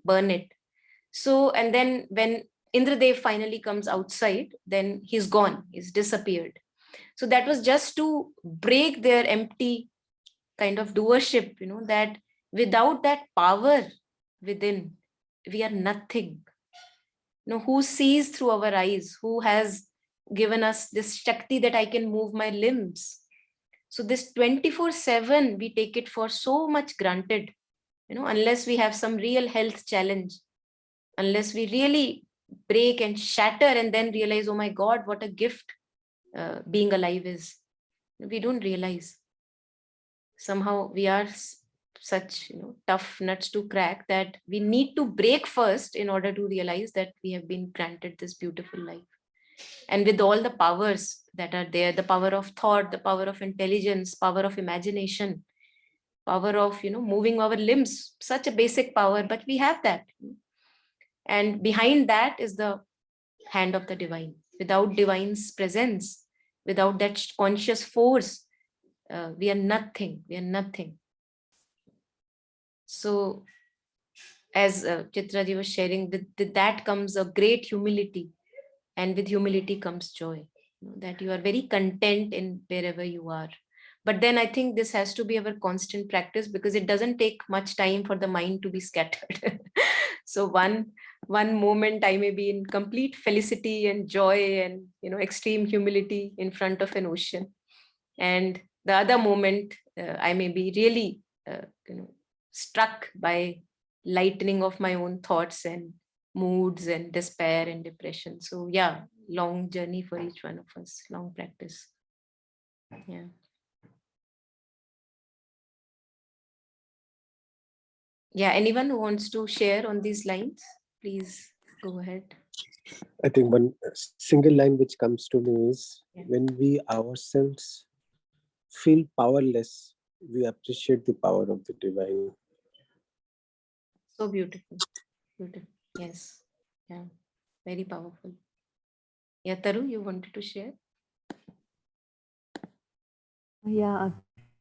burn it. So, and then when Indradev finally comes outside, then he's gone, he's disappeared. So that was just to break their empty kind of doership, that without that power within, we are nothing. Who sees through our eyes, who has given us this shakti that I can move my limbs? So this 24/7, we take it for so much granted, unless we have some real health challenge, unless we really break and shatter and then realize, oh my God, what a gift being alive is. We don't realize. Somehow we are such tough nuts to crack that we need to break first in order to realize that we have been granted this beautiful life. And with all the powers that are there, the power of thought, the power of intelligence, power of imagination, power of moving our limbs, such a basic power, but we have that. And behind that is the hand of the divine. Without divine's presence, without that conscious force, we are nothing. We are nothing. So, as Chitraji was sharing, with that comes a great humility, and with humility comes joy. That you are very content in wherever you are, But then I think this has to be our constant practice, because it doesn't take much time for the mind to be scattered. So one moment I may be in complete felicity and joy and extreme humility in front of an ocean, and the other moment I may be really struck by lightening of my own thoughts and moods and despair and depression. So yeah, long journey for each one of us, long practice. Yeah. Yeah, anyone who wants to share on these lines, please go ahead. I think one single line which comes to me is, when we ourselves feel powerless, we appreciate the power of the divine. So beautiful. Beautiful. Yes. Yeah. Very powerful. Yeah, Taru, you wanted to share? Yeah, a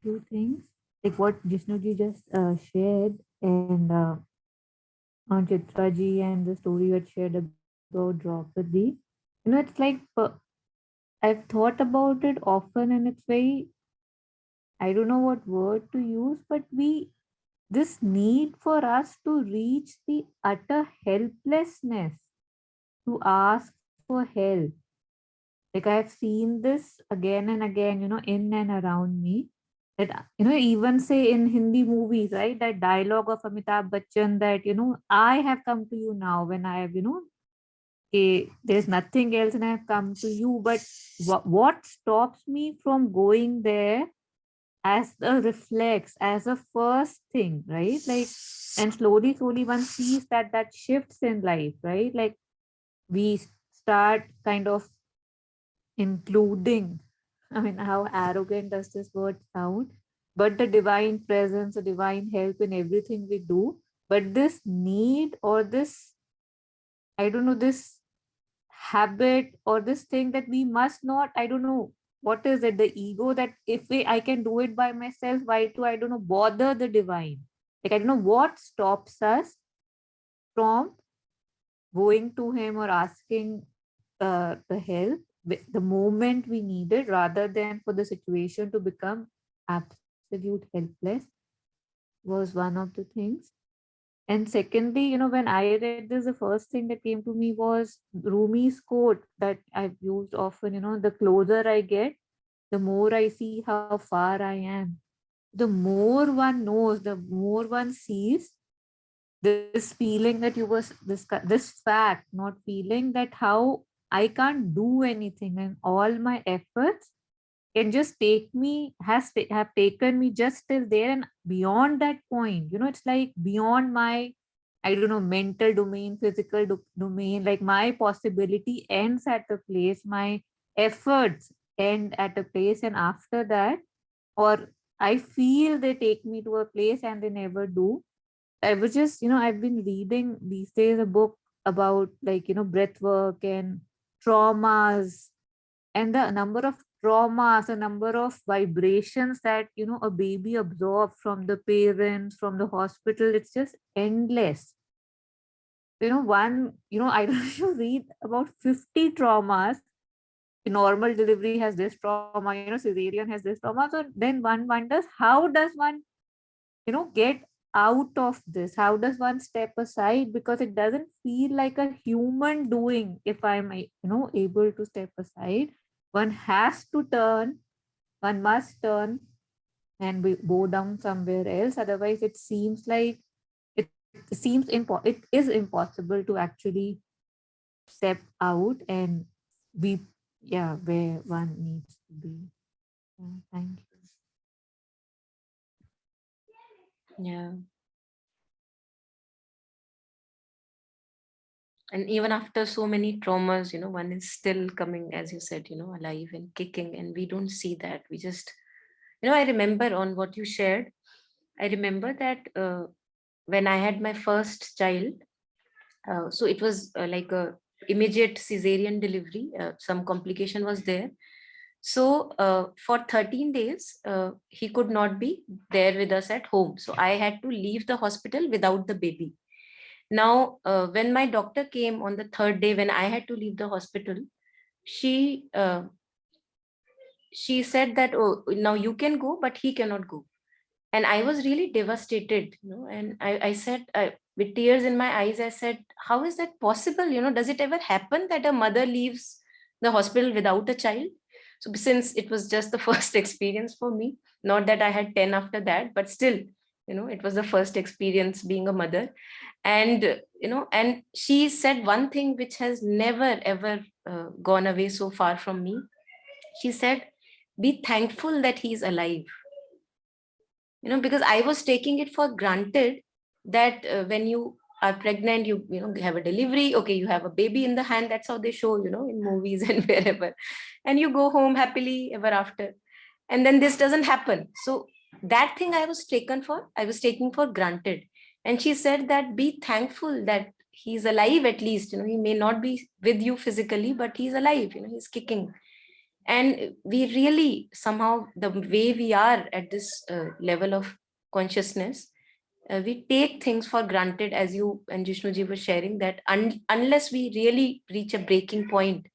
few things like what Jishnuji just shared, and on Chitraji and the story you had shared about Draupadi. It's like I've thought about it often, and it's very, I don't know what word to use, but this need for us to reach the utter helplessness to ask for help. Like I've seen this again and again, in and around me. That, even say in Hindi movies, right? That dialogue of Amitabh Bachchan that, I have come to you now when I have, there's nothing else and I have come to you. But what stops me from going there as a reflex, as a first thing, right? Like, and slowly, slowly one sees that shifts in life, right? Like we start kind of including, I mean, how arrogant does this word sound? But the divine presence, the divine help in everything we do. But this need or this, I don't know, this habit or this thing that we must not, I don't know, what is it? The ego that if I can do it by myself, why do I don't know, bother the divine? Like, I don't know what stops us from going to him or asking the help the moment we need it, rather than for the situation to become absolute helpless, was one of the things. And secondly, when I read this, the first thing that came to me was Rumi's quote that I've used often, the closer I get, the more I see how far I am. The more one knows, the more one sees this feeling that you was this fact, not feeling that how I can't do anything and all my efforts can just have taken me just till there and beyond that point. It's like beyond my, I don't know, mental domain, physical domain. Like my possibility ends at a place, my efforts end at a place, and after that, or I feel they take me to a place and they never do. I was just, I've been reading these days a book about like, breath work and traumas, and the number of traumas, the number of vibrations that, a baby absorbs from the parents, from the hospital. It's just endless. I don't know, you read about 50 traumas. Normal delivery has this trauma, cesarean has this trauma. So then one wonders, how does one get out of this? How does one step aside? Because it doesn't feel like a human doing. If I'm able to step aside, one has to turn, one must turn and go down somewhere else. Otherwise it seems like it it is impossible to actually step out and be where one needs to be. Thank you. Yeah. And even after so many traumas, one is still coming, as you said, alive and kicking, and we don't see that. We just, I remember on what you shared, I remember that when I had my first child, so it was like a immediate cesarean delivery, some complication was there. So for 13 days, he could not be there with us at home. So I had to leave the hospital without the baby. Now, when my doctor came on the third day, when I had to leave the hospital, she she said that, oh, now you can go, but he cannot go. And I was really devastated, and I said, with tears in my eyes, I said, how is that possible? Does it ever happen that a mother leaves the hospital without a child? So since it was just the first experience for me, not that I had 10 after that, but still, it was the first experience being a mother. And, and she said one thing which has never, ever gone away so far from me. She said, be thankful that he's alive. Because I was taking it for granted that when you are pregnant, you have a delivery, okay, you have a baby in the hand, that's how they show, in movies and wherever, and you go home happily ever after, and then this doesn't happen. So that thing I was taking for granted. And she said that be thankful that he's alive, at least, he may not be with you physically, but he's alive, he's kicking. And we really, somehow, the way we are at this level of consciousness, we take things for granted, as you and Jishnuji were sharing, that unless we really reach a breaking point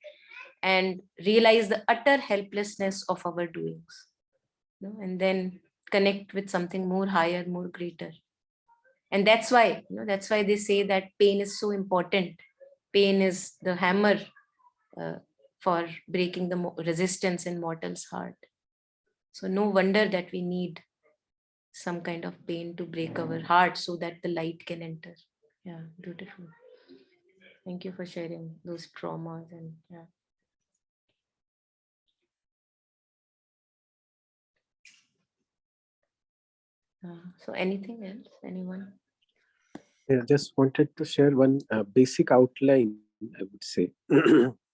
and realize the utter helplessness of our doings, and then connect with something more higher, more greater. And that's why they say that pain is so important. Pain is the hammer for breaking the resistance in mortal's heart. So no wonder that we need some kind of pain to break our heart so that the light can enter. Yeah, beautiful. Thank you for sharing those traumas. And yeah. So anything else? Anyone? I just wanted to share one basic outline, I would say.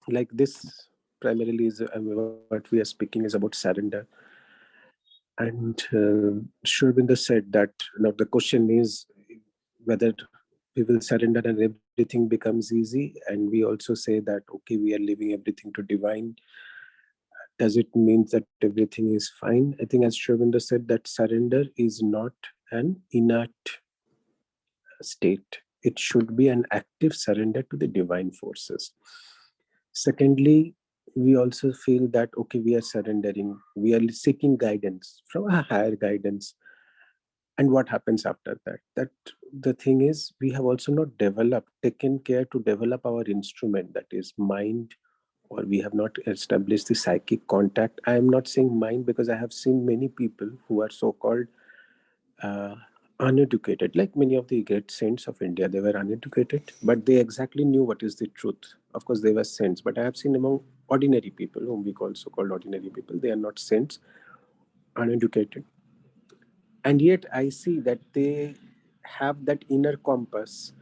Like this primarily is what we are speaking is about surrender. And Sri Aurobindo said that now the question is whether we will surrender and everything becomes easy. And we also say that, okay, we are leaving everything to divine. Does it mean that everything is fine? I think as Sri Aurobindo said, that surrender is not an inert state. It should be an active surrender to the divine forces. Secondly, we also feel that, okay, we are surrendering, we are seeking guidance from a higher guidance. And what happens after that? That the thing is, we have also not taken care to develop our instrument, that is mind, or we have not established the psychic contact. I am not saying mind because I have seen many people who are so-called uneducated, like many of the great saints of India. They were uneducated, but they exactly knew what is the truth. Of course, they were saints, but I have seen among ordinary people, whom we call so-called ordinary people, they are not saints, uneducated. And yet I see that they have that inner compass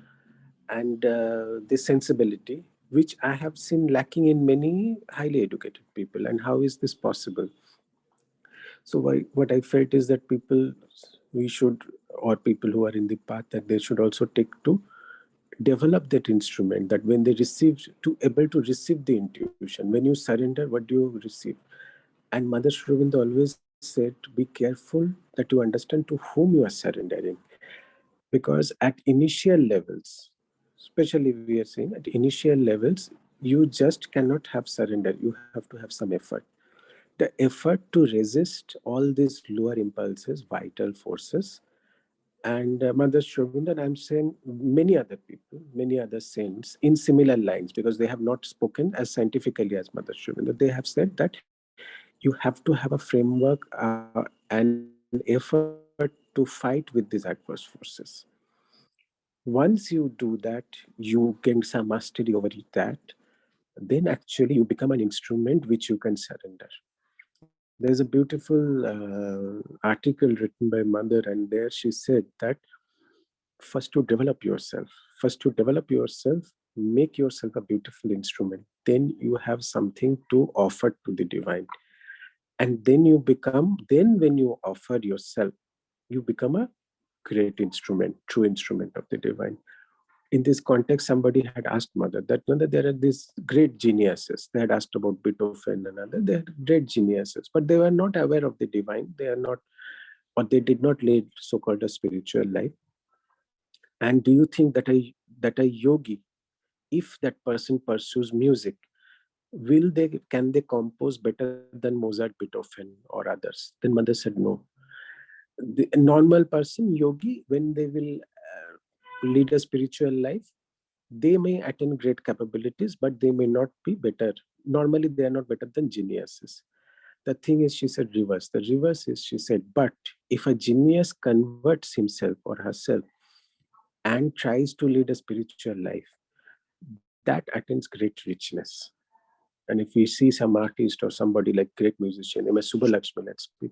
and the sensibility, which I have seen lacking in many highly educated people. And how is this possible? So what I felt is that we should, or people who are in the path, that they should also take to develop that instrument, that when they able to receive the intuition. When you surrender, what do you receive? And Mother Sri Aurobindo always said, be careful that you understand to whom you are surrendering. Because at initial levels, especially we are saying at initial levels, you just cannot have surrender. You have to have some effort. The effort to resist all these lower impulses, vital forces. And Mother Sri Aurobindo, and I'm saying many other people, many other saints in similar lines, because they have not spoken as scientifically as Mother Sri Aurobindo. They have said that you have to have a framework, an effort to fight with these adverse forces. Once you do that, you gain some mastery over that, then actually you become an instrument which you can surrender. There's a beautiful article written by Mother, and there she said that first to develop yourself, make yourself a beautiful instrument. Then you have something to offer to the divine. And then when you offer yourself, you become a great instrument, true instrument of the divine. In this context, somebody had asked Mother that there are these great geniuses. They had asked about Beethoven and other. They are great geniuses, but they were not aware of the divine. They are not, or they did not lead so-called a spiritual life. And do you think that a yogi, if that person pursues music, can they compose better than Mozart, Beethoven, or others? Then mother said no. The normal person, yogi, when they will lead a spiritual life, they may attain great capabilities, but they may not be better. Normally, they are not better than geniuses. The thing is, she said reverse. The reverse is, she said, but if a genius converts himself or herself and tries to lead a spiritual life, that attains great richness. And if we see some artist or somebody like great musician, M.S. Subbulakshmi, let's speak,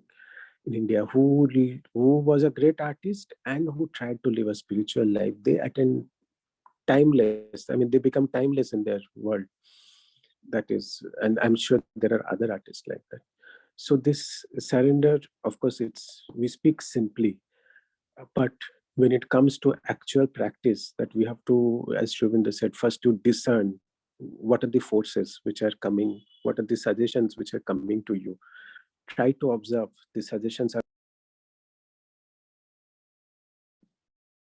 in India, who was a great artist and who tried to live a spiritual life, they attain timeless. I mean, they become timeless in their world. That is, and I'm sure there are other artists like that. So this surrender, of course, we speak simply, but when it comes to actual practice, that we have to, as Shrivinda said, first to discern what are the forces which are coming, what are the suggestions which are coming to you. Try to observe the suggestions are.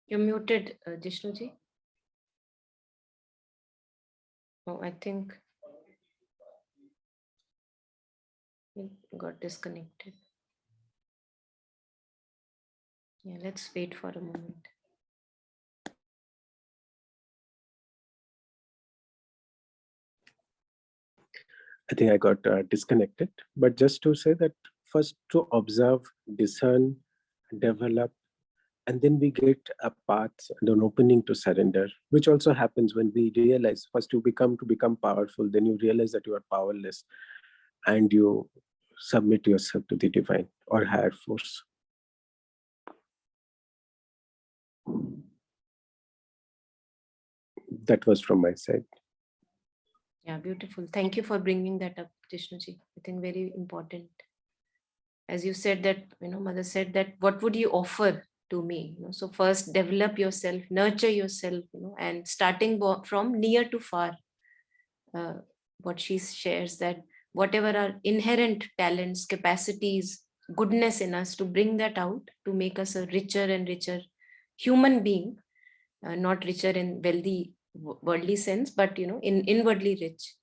You're muted, Jishnuji. Oh, I think you got disconnected. Yeah, let's wait for a moment. I think I got disconnected, but just to say that first to observe, discern, develop, and then we get a path and an opening to surrender, which also happens when we realize first to become powerful, then you realize that you are powerless and you submit yourself to the divine or higher force. That was from my side. Yeah, beautiful. Thank you for bringing that up, Jishnuji. I think very important. As you said that, mother said that, what would you offer to me? So first develop yourself, nurture yourself, and starting from near to far. What she shares, that whatever are inherent talents, capacities, goodness in us, to bring that out, to make us a richer and richer human being, not richer in wealthy worldly sense, but in inwardly rich,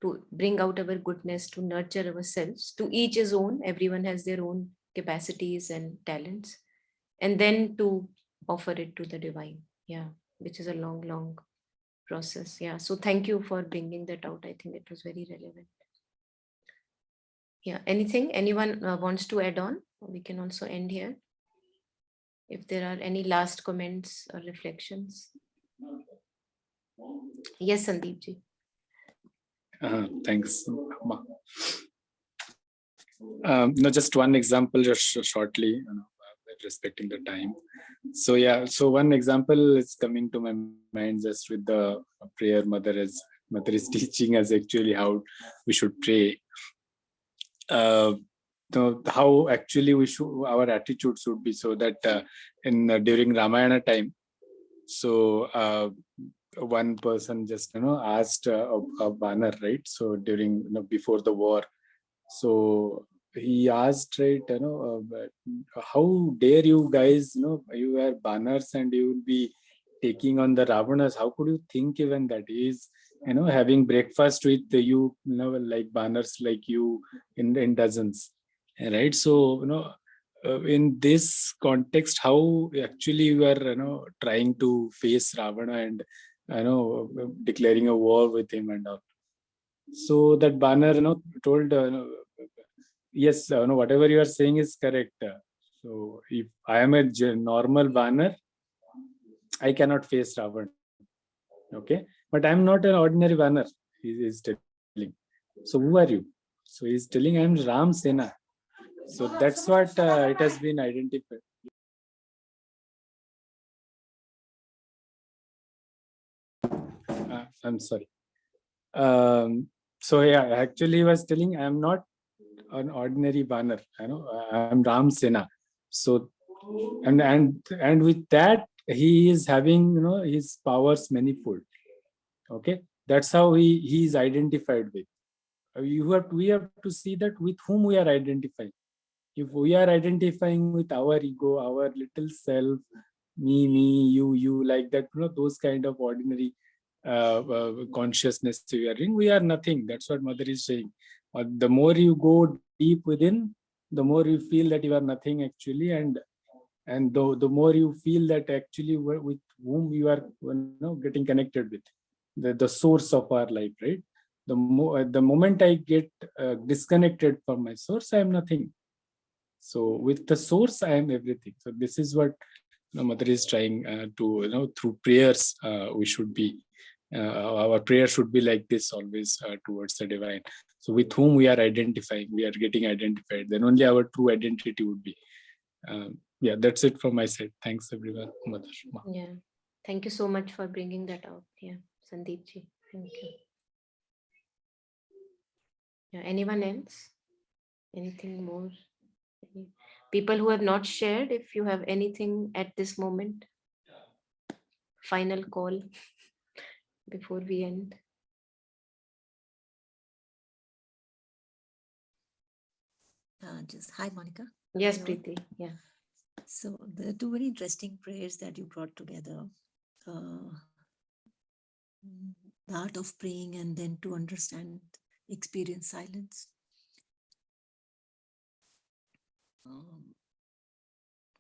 to bring out our goodness, to nurture ourselves. To each his own, everyone has their own capacities and talents, and then to offer it to the divine. Yeah, which is a long process. Yeah, so thank you for bringing that out. I think it was very relevant. Yeah, anyone wants to add on? We can also end here if there are any last comments or reflections. Yes, Sandeep ji. Thanks. No, just one example, just shortly, respecting the time. So yeah, so one example is coming to my mind just with the prayer mother is teaching us actually how we should pray. How actually our attitude should be, so that during Ramayana time, so one person just asked a banner, right? So during before the war, so he asked, right, how dare you guys, you wear banners and you will be taking on the Ravanas? How could you think even that is having breakfast with you, like banners like you in dozens, right? So in this context, how actually you are trying to face Ravana and declaring a war with him and all. So that banner told yes, whatever you are saying is correct. So if I am a normal banner, I cannot face Ravan. Okay, but I am not an ordinary banner. He is telling. So who are you? So he is telling I am Ram Sena. So that's what it has been identified. I'm sorry. So yeah, actually he was telling I am not an ordinary banner. I am Ram Sena. So and with that he is having his powers manifold. Okay, that's how he is identified with. We have to see that with whom we are identifying. If we are identifying with our ego, our little self, me, you, like that, those kind of ordinary consciousness we are in, we are nothing. That's what Mother is saying. The more you go deep within, the more you feel that you are nothing actually, and the more you feel that actually with whom you are getting connected with, the source of our life, right? The moment I get disconnected from my source, I am nothing. So with the source, I am everything. So this is what Mother is trying to, through prayers, we should be, our prayer should be like this always towards the divine. So with whom we are identifying, we are getting identified, then only our true identity would be. Yeah, that's it from my side. Thanks everyone, Mother. Yeah, thank you so much for bringing that out. Yeah, Sandeep ji, thank you. Yeah, anyone else? Anything more? People who have not shared, if you have anything at this moment, final call before we end. Just hi, Monica. Yes, Hello. Preeti. Yeah. So there are two very interesting prayers that you brought together. The art of praying and then to understand, experience silence.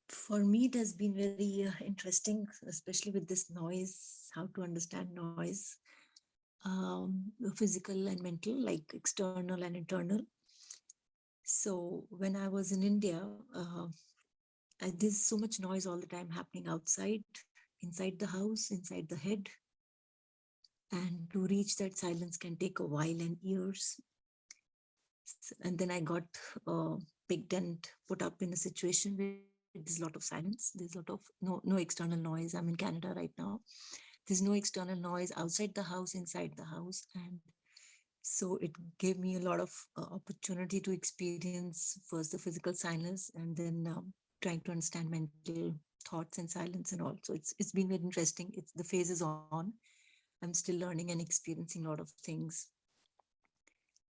For me, it has been very interesting, especially with this noise, how to understand noise, physical and mental, like external and internal. So when I was in India, there's so much noise all the time happening outside, inside the house, inside the head. And to reach that silence can take a while and years. And then I got picked and put up in a situation where there's a lot of silence. There's a lot of no external noise. I'm in Canada right now. There's no external noise outside the house, inside the house. And so it gave me a lot of opportunity to experience first the physical silence and then trying to understand mental thoughts and silence and all. So it's been very interesting. The phase is on. I'm still learning and experiencing a lot of things.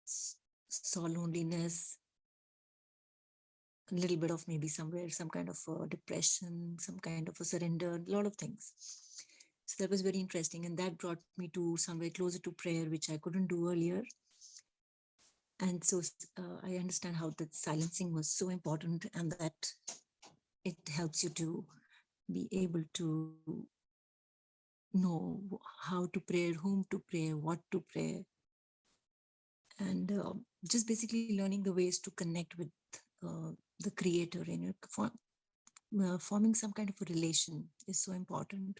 Saw loneliness, a little bit of maybe somewhere, some kind of depression, some kind of a surrender, a lot of things. So that was very interesting. And that brought me to somewhere closer to prayer, which I couldn't do earlier. And so I understand how that silencing was so important and that it helps you to be able to know how to pray, whom to pray, what to pray. And just basically learning the ways to connect with the creator, forming some kind of a relation is so important.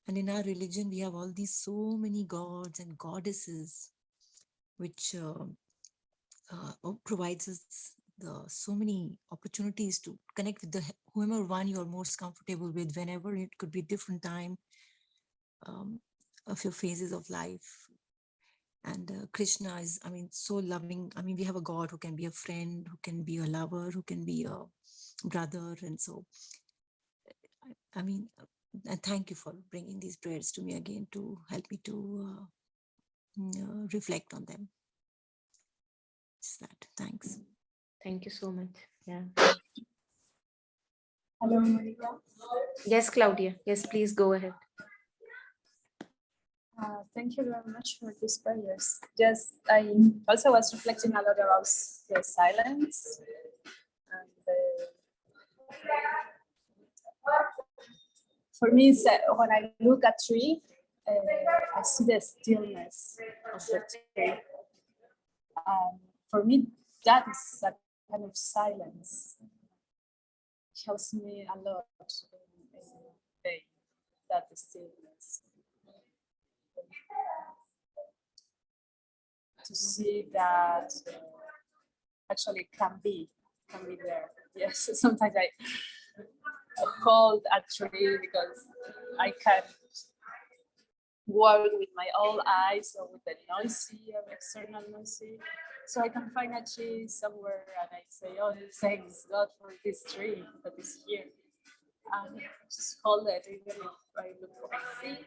And in our religion, we have all these so many gods and goddesses, which provides us so many opportunities to connect with whoever one you're most comfortable with, whenever. It could be different time of your phases of life. And Krishna is, so loving. We have a God who can be a friend, who can be a lover, who can be a brother. And so, and thank you for bringing these prayers to me again to help me to reflect on them. Just that. Thanks. Thank you so much. Yeah. Hello, Monica. Yes, Claudia. Yes, please go ahead. Thank you very much for these prayers. Yes, I also was reflecting a lot about the silence. And for me, it's, when I look at tree, I see the stillness of the tree. For me, that is a kind of silence. It helps me a lot in the day, that stillness. To see that actually can be there. Yes, sometimes I called a tree because I can't work with my own eyes or with the noisy or external noisy. So I can find a tree somewhere and I say, oh, thanks God for this tree that is here. And just hold it even if I look crazy.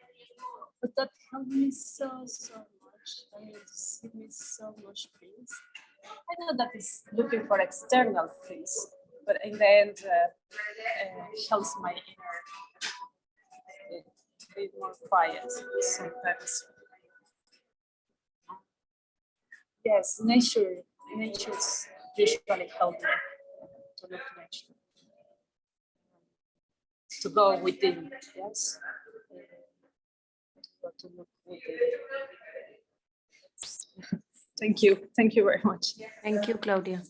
But that helped me so much. Just give me so much peace. I know that is looking for external peace, but in the end, helps my inner. bit more quiet sometimes. Yes, nature's usually help me to look nature, to go within. Yes, to look within. Thank you very much. Thank you, Claudia.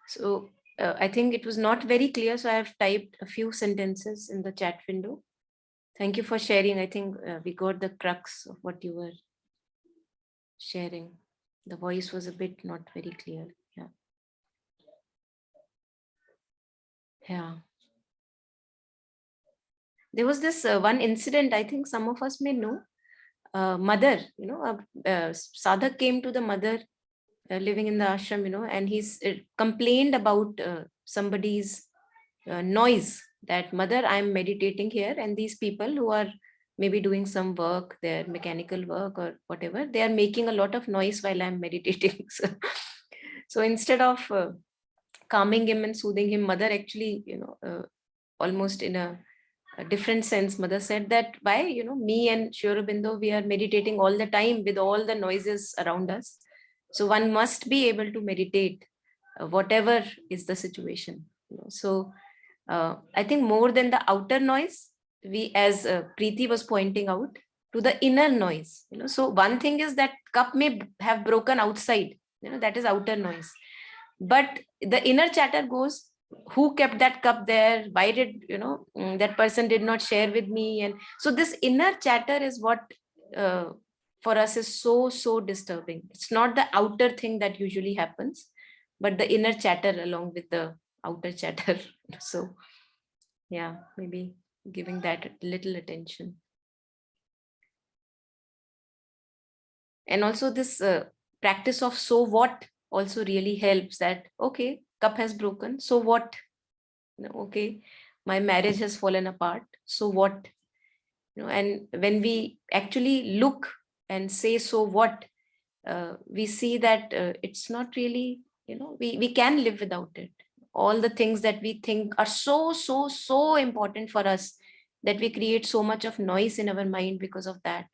So I think it was not very clear, so I have typed a few sentences in the chat window. Thank you for sharing. I think we got the crux of what you were sharing. The voice was a bit not very clear. Yeah. Yeah. There was this one incident, I think some of us may know. Mother, sadhak came to the mother living in the ashram, and he's complained about somebody's noise, that mother, I'm meditating here, and these people who are maybe doing some work, their mechanical work or whatever, they are making a lot of noise while I'm meditating. So instead of calming him and soothing him, mother actually, almost in a different sense, mother said that why, me and Sri Aurobindo, we are meditating all the time with all the noises around us. So one must be able to meditate whatever is the situation. So I think more than the outer noise, we, as Preeti was pointing out, to the inner noise. So one thing is that cup may have broken outside, that is outer noise. But the inner chatter goes, who kept that cup there? Why did that person did not share with me? And so this inner chatter is what for us is so disturbing. It's not the outer thing that usually happens, but the inner chatter along with the outer chatter. So yeah, maybe giving that a little attention. And also this practice of so what also really helps, that okay, cup has broken, so what? Okay, my marriage has fallen apart, so what? And when we actually look and say so what, we see that it's not really, we can live without it. All the things that we think are so important for us, that we create so much of noise in our mind because of that.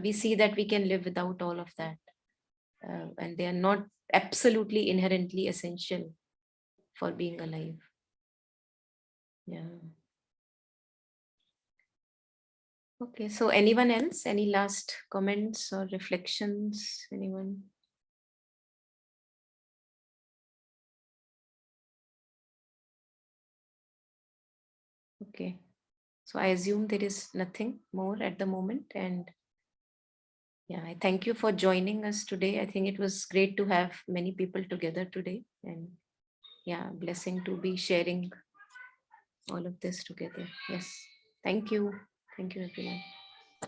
We see that we can live without all of that, and they are not absolutely inherently essential for being alive. Yeah. Okay, so anyone else, any last comments or reflections? Anyone? Okay, so I assume there is nothing more at the moment. And yeah, I thank you for joining us today. I think it was great to have many people together today, and yeah, blessing to be sharing all of this together. Yes, thank you everyone.